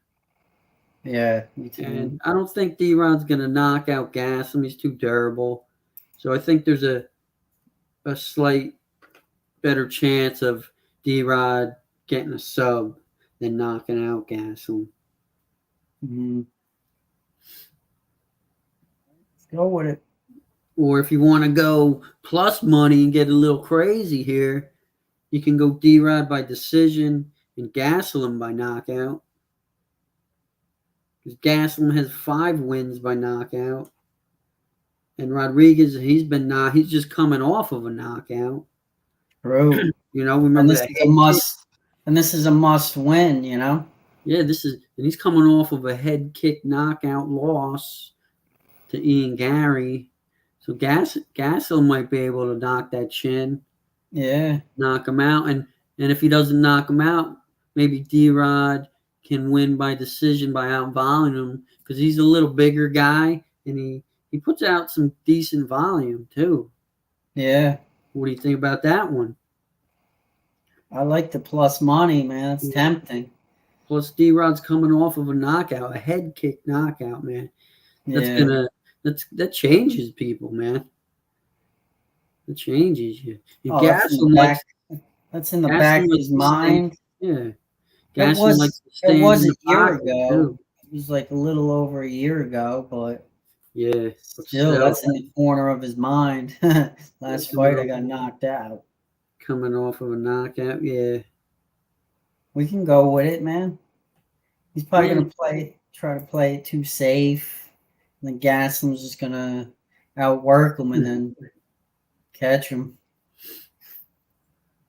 Yeah, me too. And I don't think D-Rod's going to knock out Gaslam. He's too durable. So I think there's a slight better chance of D-Rod getting a sub than knocking out Gaslam. Mm-hmm. Let's go with it. Or if you want to go plus money and get a little crazy here, you can go D-Rod by decision and Gaslam by knockout. Because Gaslam has 5 wins by knockout. And Rodriguez, he's just coming off of a knockout. True. You know, remember this is a must win, you know? Yeah, and he's coming off of a head kick knockout loss to Ian Gary. So Gaslam might be able to knock that chin. Yeah. Knock him out. And if he doesn't knock him out, maybe D-Rod can win by decision by out-volume him because he's a little bigger guy and he puts out some decent volume too. Yeah. What do you think about that one? I like the plus money, man. It's tempting. Plus D-Rod's coming off of a knockout, a head kick knockout, man. That changes people, man. That changes you. That's in the back of his mind. Yeah. It was a year ago. It was like a little over a year ago, but yeah, still that's in the corner of his mind. Last fight I got knocked out. Coming off of a knockout, yeah. We can go with it, man. He's probably gonna try to play it too safe. And then Gaslam's just gonna outwork him and then catch him.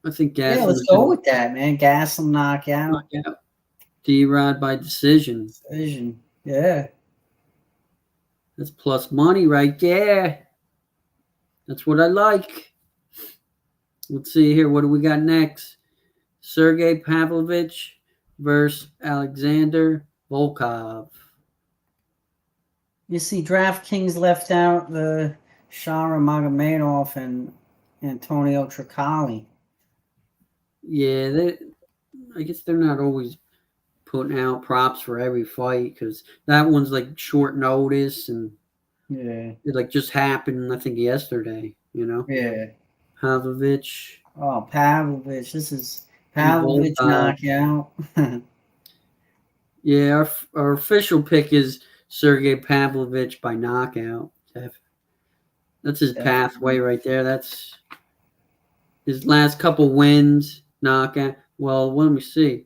I think Gaslam. Yeah, let's go with that, man. Gaslam knockout. D-Rod by decision. Yeah. That's plus money right there. That's what I like. Let's see here. What do we got next? Sergey Pavlovich versus Alexander Volkov. You see, DraftKings left out the Shara Magomedov and Antonio Tricali. Yeah, I guess they're not always putting out props for every fight because that one's like short notice and Yeah. it like just happened. I think yesterday. Yeah. Pavlovich Oh, Pavlovich. This is and Pavlovich Volkov. knockout. Yeah, our official pick is Sergey Pavlovich by knockout. That's his pathway right there. That's his last couple wins, knockout. Well, let me see.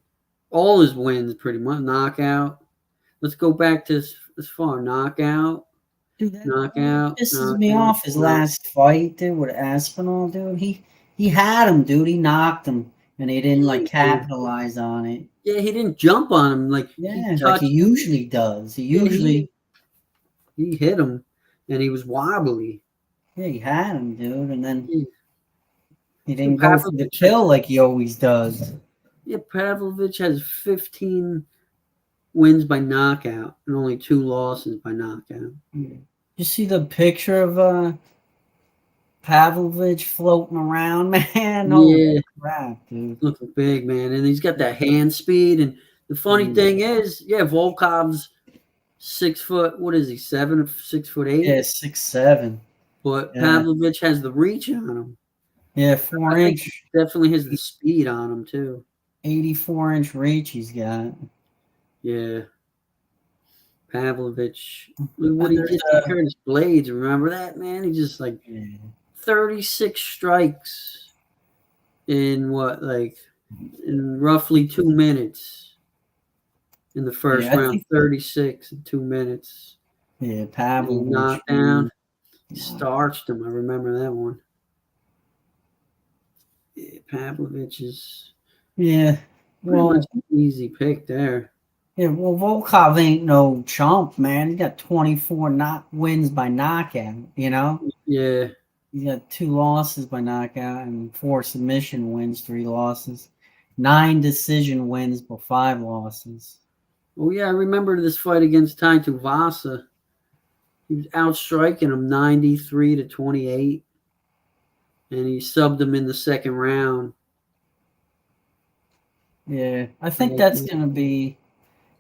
All his wins pretty much knockout. Let's go back to as far knockout, Dude, that knockout, pisses me knockout, off. His last fight, dude, with Aspinall, dude. He had him, dude. He knocked him, and he didn't like Yeah, capitalize on it. yeah, he didn't jump on him like he Yeah, like he touched. usually does. He Yeah, usually, he hit him, and he was wobbly. yeah, he had him, dude, and then Yeah, he so didn't go for the kill like he always does. Yeah, Pavlovich has 15 wins by knockout and only 2 losses by knockout. You see the picture of Pavlovich floating around, man? Yeah, Holy crap, dude. looking big, man, and he's got that hand speed. And the funny thing is, yeah, Volkov's 6 foot. What is he? 6'8"? Yeah, 6'7". But Yeah, Pavlovich has the reach on him. yeah, I think he 4-inch, definitely has the speed on him too. 84-inch reach he's got. Yeah, Pavlovich. Look what And he there's did to Curtis Blades. Remember that, man? He just like 36 strikes in in roughly 2 minutes in the first I round. think 36 in 2 minutes. yeah, And he Pavlovich. knocked down. He starched him. I remember that one. Yeah, Pavlovich is Yeah, pretty well, much an easy pick there. yeah, well, Volkov ain't no chump, man. He got 24 wins by knockout. Yeah. He got 2 losses by knockout and 4 submission wins, 3 losses, 9 decision wins, but 5 losses. Oh yeah, I remember this fight against Tai Tuivasa. He was outstriking him 93-28, and he subbed him in the second round. Yeah, I think that's gonna be.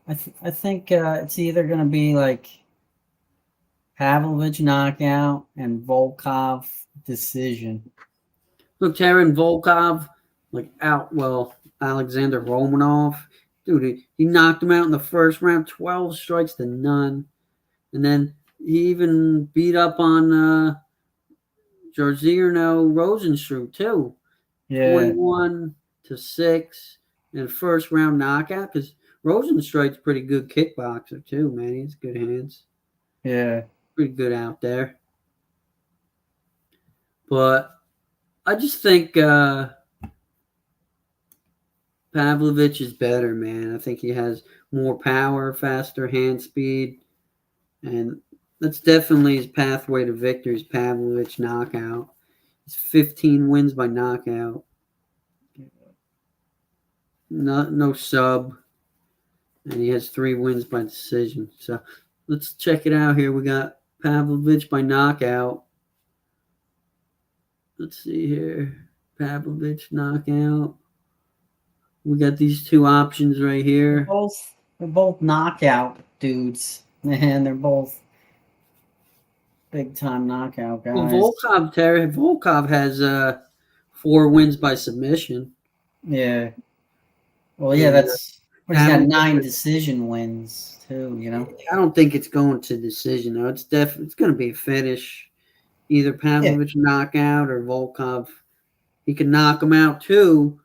I think it's either gonna be like Pavlovich knockout and Volkov decision. Look, Taran Volkov, Alexander Romanov, dude, he knocked him out in the first round, 12 strikes to none. And then he even beat up on Jairzinho Rosenstruck, too. Yeah, 21-6 in the first round knockout, because Rosenstruck's pretty good kickboxer, too, man. He's good hands. yeah. Pretty good out there. But I just think Pavlovich is better, man. I think he has more power, faster hand speed, and that's definitely his pathway to victory is Pavlovich knockout. It's 15 wins by knockout. No sub. And he has 3 wins by decision. So let's check it out here. We got Pavlovich by knockout. Let's see here. Pavlovich knockout. We got these 2 options right here. They're both knockout dudes, man. They're both big time knockout guys. Well, Volkov has 4 wins by submission. Yeah. Well, yeah, he's got 9 decision wins too. I don't think it's going to decision though. It's going to be a finish. Either Pavlovich knockout or Volkov. He can knock him out too,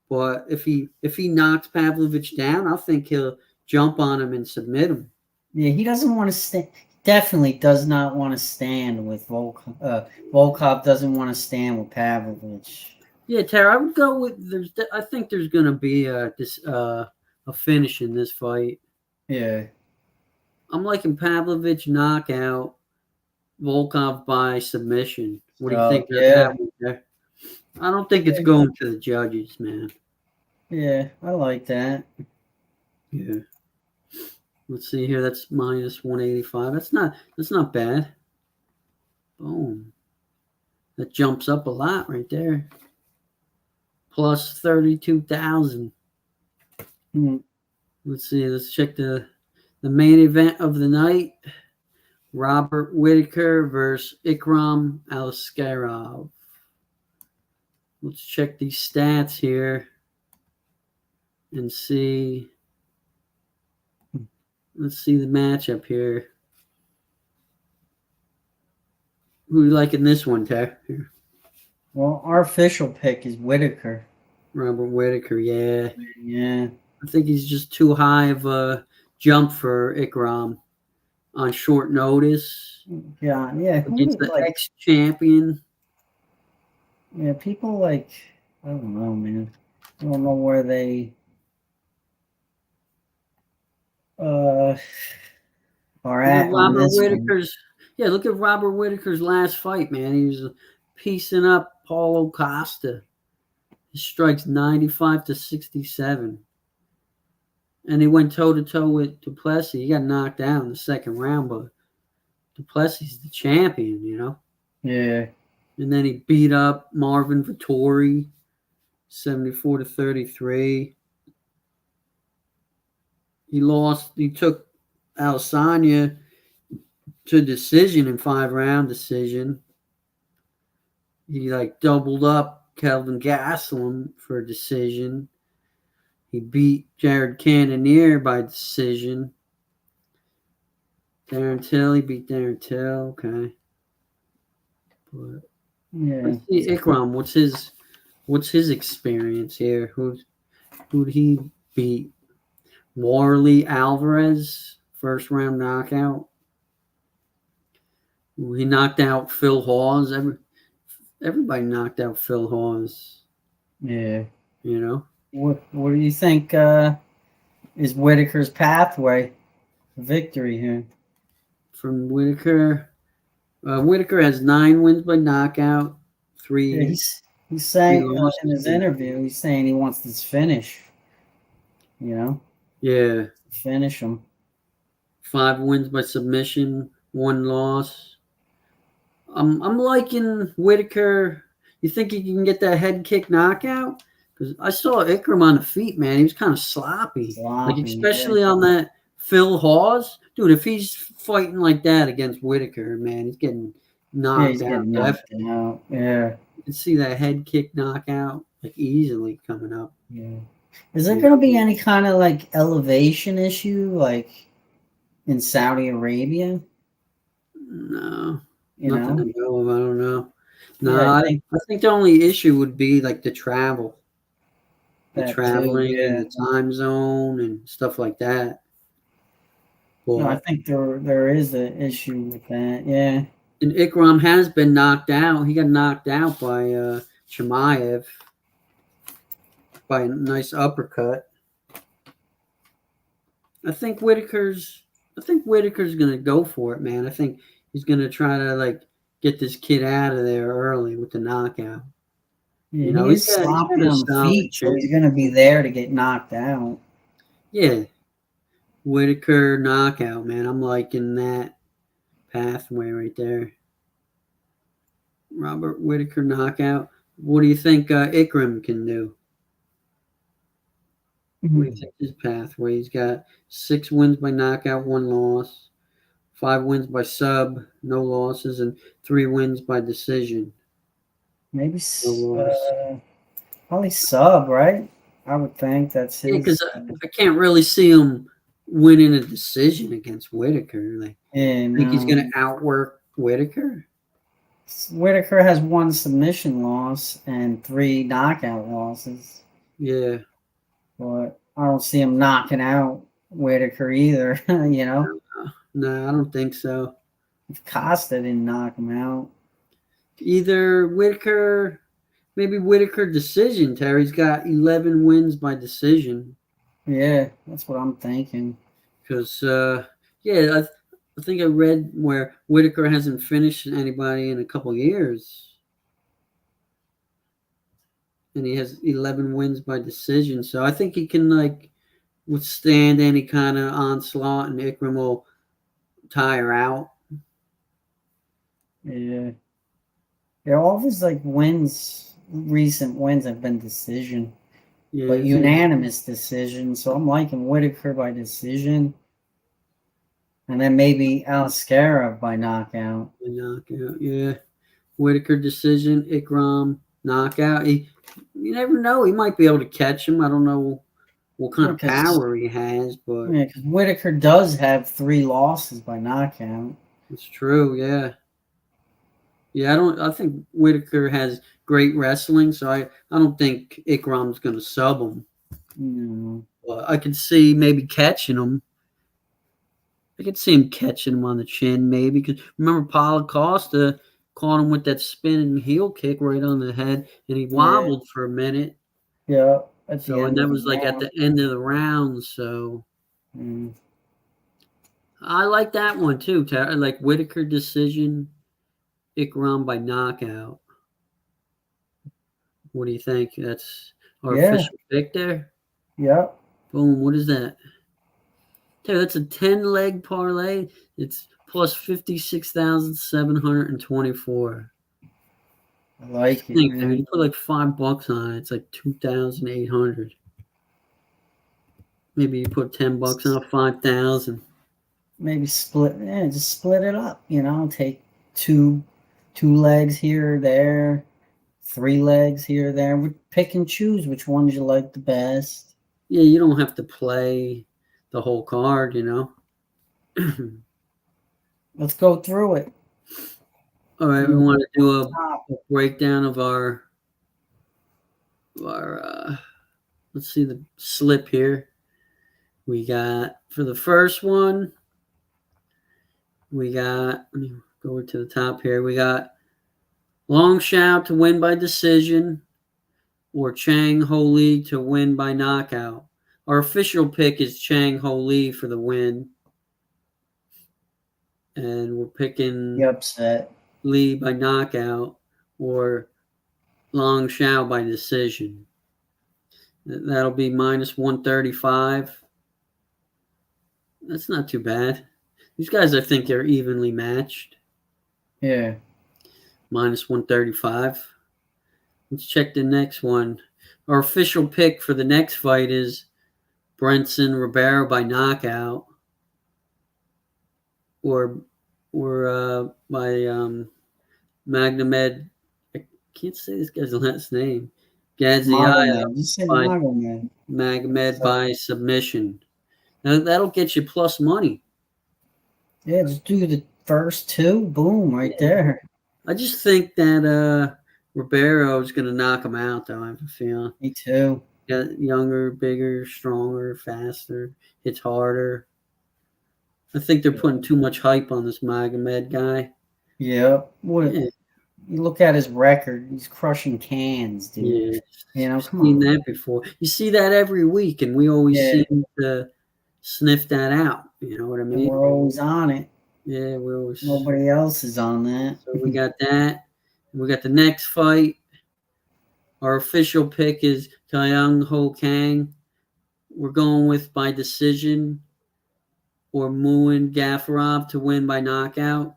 but if he knocks Pavlovich down, I think he'll jump on him and submit him. Yeah, he doesn't want to stand. Definitely does not want to stand with Volkov. Volkov doesn't want to stand with Pavlovich. Yeah, Tara, I would go with. I think there's going to be a finish in this fight. Yeah, I'm liking Pavlovich knockout, Volkov by submission. What do you think about that one there? I don't think it's going to the judges, man. Yeah, I like that. Yeah. Let's see here. That's minus 185. That's not bad. Boom. That jumps up a lot right there. Plus 32,000. Hmm. Let's see. Let's check the main event of the night. Robert Whitaker versus Ikram Aliskerov. Let's check these stats here and see. Let's see the matchup here. Who you like in this one, Tech? Well, our official pick is Whitaker. Robert Whitaker, yeah. Yeah. I think he's just too high of a jump for Ikram on short notice Yeah, yeah. against Who the like? ex-champion. Yeah, people like. I don't know, man. I don't know where they uh are Look at at on Robert this one. Whitaker's. Yeah, look at Robert Whitaker's last fight, man. He was piecing up Paulo Costa. His strikes 95 to 67. And he went toe to toe with Duplessis. He got knocked out in the second round, but Duplessis is the champion, you know. Yeah. And then he beat up Marvin Vittori, 74 to 33. He lost. He took Alessandria to decision in 5-round decision. He like doubled up Kelvin Gastelum for a decision. He beat Jared Cannonier by decision. Darren Till, he beat Darren Till. Okay. But Yeah. let's see Ikram. What's his experience here? Who'd he beat? Warley Alvarez, first round knockout. He knocked out Phil Hawes. Everybody knocked out Phil Hawes. Yeah. You know. What do you think is Whitaker's pathway to victory here? From Whitaker. Whitaker has 9 wins by knockout, Yeah, three he's three saying in his losses. interview, he's saying he wants this finish. You know, Yeah, finish him. 5 wins by submission, 1 loss. I'm liking Whitaker. You think he can get that head kick knockout? Because I saw Ikram on the feet, man. He was kind of sloppy, like Sloppy. Yeah. especially on that Phil Hawes, dude. If he's fighting like that against Whitaker, man, he's getting Yeah, knocked he's out. getting knocked Definitely, out. Yeah. you can see that head kick knockout like easily coming up. Yeah. Is there You going to know? be any kind of like elevation issue, like in Saudi Arabia? No, You nothing know? to know of. I don't know. No, Yeah, I think I think the only issue would be like the travel, the that too. traveling and Yeah. the time zone and stuff like that. No, I But think there is an issue with that. Yeah. and Ikram has been knocked out. He got knocked out by Chimaev by a nice uppercut. I think Whitaker's. I think Whitaker's gonna go for it, man. I think he's gonna try to like get this kid out of there early with the knockout. Yeah, You know, he is he's got sloppy a on the solid feet, so he's chin. going to be there to get knocked out. Yeah, Whitaker knockout, man. I'm liking that pathway right there. Robert Whitaker knockout. What do you think Ikram can do? What do you think his pathway? He's got 6 wins by knockout, 1 loss, 5 wins by sub, no losses, and 3 wins by decision, Maybe no loss. probably sub, right? I would think that's Yeah, because his. I can't really see him winning a decision against Whitaker. Like, Yeah, think he's no. going to outwork Whitaker? Whitaker has 1 submission loss and 3 knockout losses, Yeah. but I don't see him knocking out Whitaker either. You know, No, I don't think so. if Costa didn't knock him out. Either Whitaker, maybe Whitaker decision. Terry's got 11 wins by decision. Yeah, that's what I'm thinking. Because, yeah, I think I read where Whitaker hasn't finished anybody in a couple years. and he has 11 wins by decision. So I think he can like withstand any kind of onslaught, and Ikram will tire out. Yeah. Yeah, all of his like wins, recent wins have been decision, Yeah, but unanimous decision. So I'm liking Whitaker by decision, and then maybe Aliskerov by knockout. knockout. Yeah, Whitaker decision, Ikram knockout. You never know. He might be able to catch him. I don't know what kind of power he has, but yeah, because Whitaker does have 3 losses by knockout. it's true. Yeah. Yeah, I think Whitaker has great wrestling, so I don't think Ikram's going to sub him. No. But I could see maybe catching him. I could see him catching him on the chin, maybe. Because remember, Paulo Costa caught him with that spinning heel kick right on the head, and he wobbled for a minute. Yeah, at the So, and end that of was the like at the end of the round. So, I like that one too. I like Whitaker decision, Ikram by knockout. What do you think? That's our official pick there. Yep. Boom. What is that? Dude, that's a 10-leg parlay. It's plus 56,724. I like it, Think, man. dude, you put like $5 on it. It's like 2,800. Maybe you put $10 on 5,000. Maybe just split it up. Take two legs here or there, 3 legs here or there. We pick and choose which ones you like the best. Yeah, you don't have to play the whole card, Let's go through it. All right, we want to do a breakdown of our let's see the slip here. We got, for the first one, let me go to the top here. We got Long Shao to win by decision or Chang Ho Lee to win by knockout. Our official pick is Chang Ho Lee for the win. And we're picking The upset. Lee by knockout or Long Shao by decision. That'll be minus 135. That's not too bad. These guys, I think, are evenly matched. Yeah. Minus 135. Let's check the next one. Our official pick for the next fight is Brenson Ribeiro by knockout, or by Magnomed. I can't say this guy's last name. Gaziaya by Magmed by submission. Now that'll get you plus money. Yeah, just do the first 2. Boom, right there. I just think that Ribeiro is going to knock him out, though. I have a feeling. Me too. Got younger, bigger, stronger, faster, hits harder. I think they're putting too much hype on this Magomed guy. Yeah. You look at his record, he's crushing cans, dude. Yeah. Come on. Seen that before. You see that every week, and we always seem to sniff that out. You know what I mean? And we're always on it. Yeah, we're always. Nobody else is on that. So we got that. We got the next fight. Our official pick is Kyung Ho Kang. We're going with by decision or Muin Gafarov to win by knockout.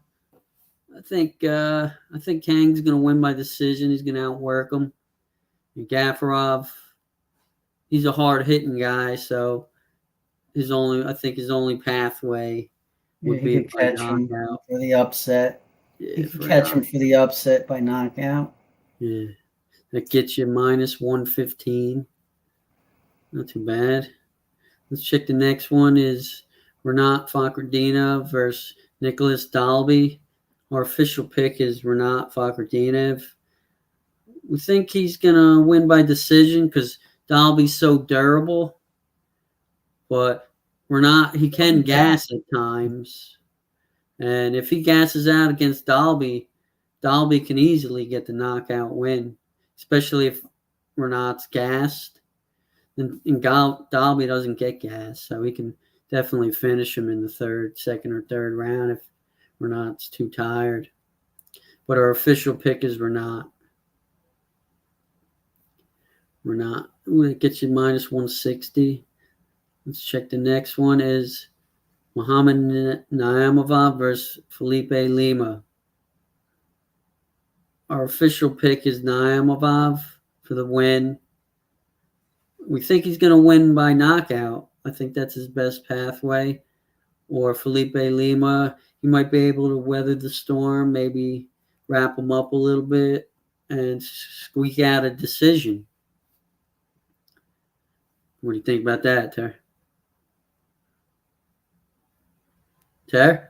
I think Kang's going to win by decision. He's going to outwork him. And Gafarov, he's a hard-hitting guy, so his only pathway would be by knockout. For the upset. Yeah, you can catch him for the upset by knockout. Yeah. That gets you minus 115. Not too bad. Let's check the next one is Renat Fakhretdinov versus Nicholas Dalby. Our official pick is Renat Fakhretdinov. We think he's going to win by decision because Dalby's so durable. But he can gas at times. And if he gasses out against Dalby can easily get the knockout win, especially if Renat's gassed. And Dalby doesn't get gassed, so he can definitely finish him in the second or third round if Renat's too tired. But our official pick is Renat. We're not. It gets you minus 160. Let's check the next one is Muhammad Naimavov versus Felipe Lima. Our official pick is Naimavov for the win. We think he's going to win by knockout. I think that's his best pathway. Or Felipe Lima, he might be able to weather the storm, maybe wrap him up a little bit and squeak out a decision. What do you think about that, Ter? Ter?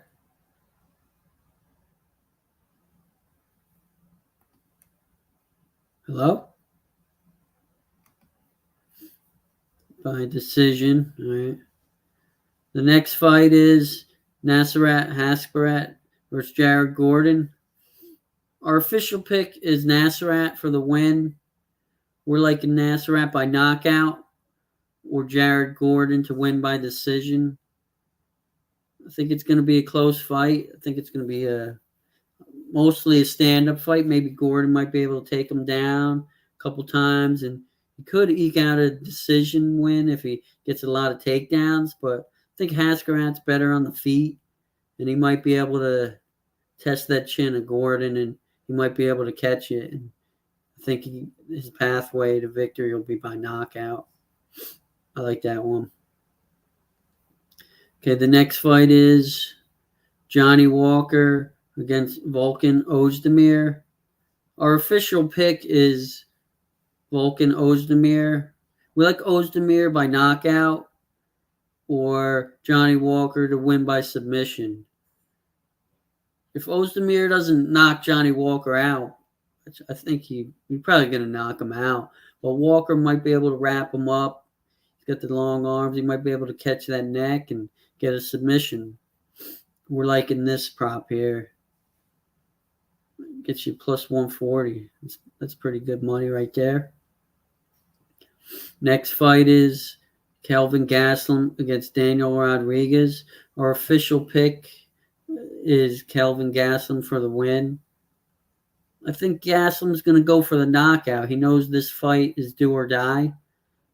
Hello? By decision. All right. The next fight is Nasrat Haqparast versus Jared Gordon. Our official pick is Nasrat for the win. We're liking Nasrat by knockout or Jared Gordon to win by decision. I think it's going to be a close fight. I think it's going to be mostly a stand-up fight. Maybe Gordon might be able to take him down a couple times, and he could eke out a decision win if he gets a lot of takedowns. But I think Haqparast's better on the feet, and he might be able to test that chin of Gordon, and he might be able to catch it. And I think his pathway to victory will be by knockout. I like that one. Okay, the next fight is Johnny Walker against Volkan Ozdemir. Our official pick is Volkan Ozdemir. We like Ozdemir by knockout or Johnny Walker to win by submission. If Ozdemir doesn't knock Johnny Walker out, I think he's probably going to knock him out. But Walker might be able to wrap him up. He's got the long arms. He might be able to catch that neck and get a submission. We're liking this prop here. Gets you plus 140. That's pretty good money right there. Next fight is Kelvin Gastelum against Daniel Rodriguez. Our official pick is Kelvin Gastelum for the win. I think Gastelum's going to go for the knockout. He knows this fight is do or die.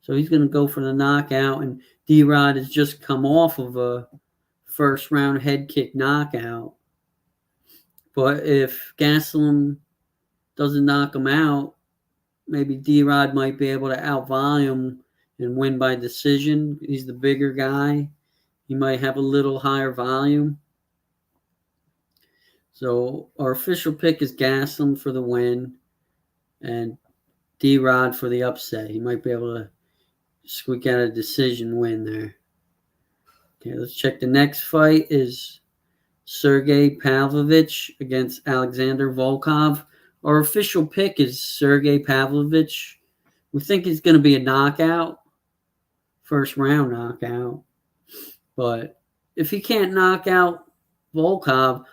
So he's going to go for the knockout. And D-Rod has just come off of a first-round head kick knockout. But if Gastelum doesn't knock him out, maybe D-Rod might be able to out-volume and win by decision. He's the bigger guy. He might have a little higher volume. So our official pick is Gastelum for the win and D-Rod for the upset. He might be able to squeak out a decision win there. Okay, let's check the next fight is Sergey Pavlovich against Alexander Volkov. Our official pick is Sergey Pavlovich. We think it's going to be a knockout, first round knockout. But if he can't knock out Volkov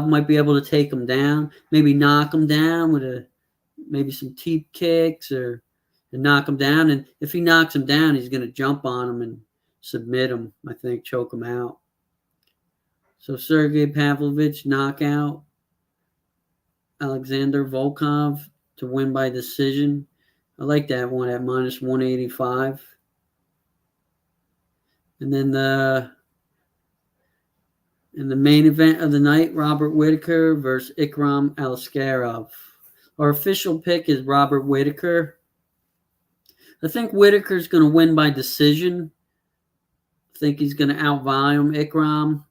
might be able to take him down, maybe knock him down with maybe some teep kicks and knock him down. And if he knocks him down, he's going to jump on him and submit him, I think, choke him out. So Sergey Pavlovich, knockout. Alexander Volkov to win by decision. I like that one at minus 185. And then in the main event of the night, Robert Whitaker versus Ikram Aliskerov. Our official pick is Robert Whitaker. I think Whitaker's going to win by decision. I think he's going to out-volume Ikram,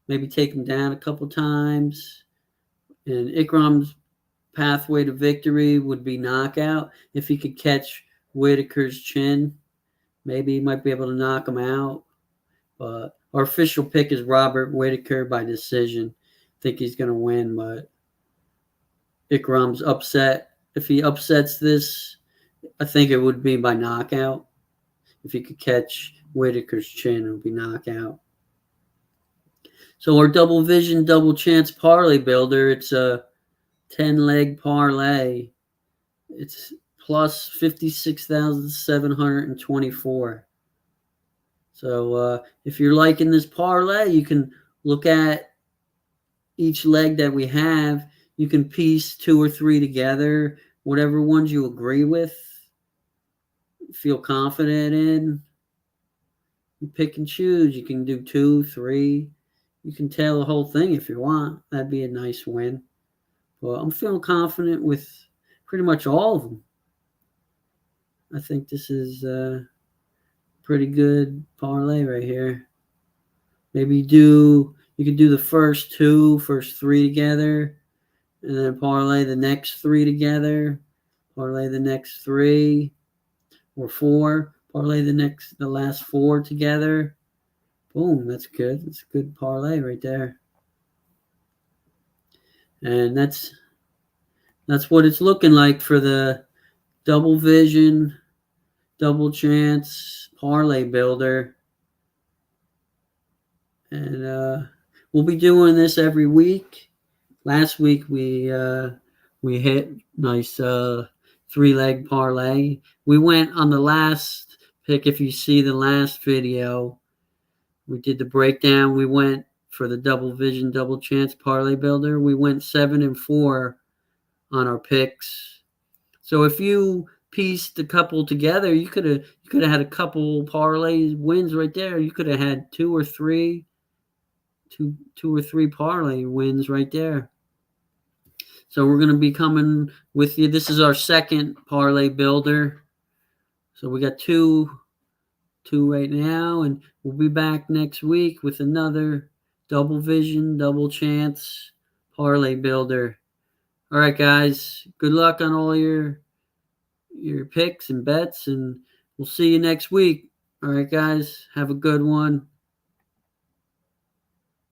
maybe take him down a couple times. And Ikram's pathway to victory would be knockout. If he could catch Whitaker's chin, maybe he might be able to knock him out. But our official pick is Robert Whitaker by decision. I think he's going to win, but Ikram's upset. If he upsets this, I think it would be by knockout. If he could catch Whitaker's chin, it would be knockout. So our double vision, double chance parlay builder, it's a 10-leg parlay. It's plus 56,724. So if you're liking this parlay, you can look at each leg that we have. You can piece 2 or 3 together, whatever ones you agree with. feel confident in, you pick and choose. You can do 2, 3. You can tail the whole thing if you want. That'd be a nice win. But I'm feeling confident with pretty much all of them. I think this is a pretty good parlay right here. Maybe you could do the first 3 together, and then parlay the next 3 together, parlay the next 3 or 4, parlay the last 4 together. Boom, that's good. That's a good parlay right there. And that's what it's looking like for the double vision, double chance parlay builder. And we'll be doing this every week. Last week we hit nice 3-leg parlay. We went on the last pick. If you see the last video, we did the breakdown. We went for the double vision, double chance parlay builder. We went 7-4 on our picks. So if you pieced a couple together, you could have had a couple parlay wins right there. You could have had 2 or 3 parlay wins right there. So we're going to be coming with you. This is our second parlay builder. So we got two right now, and we'll be back next week with another double vision, double chance parlay builder. All right, guys. Good luck on all your picks and bets, and we'll see you next week. All right, guys. Have a good one.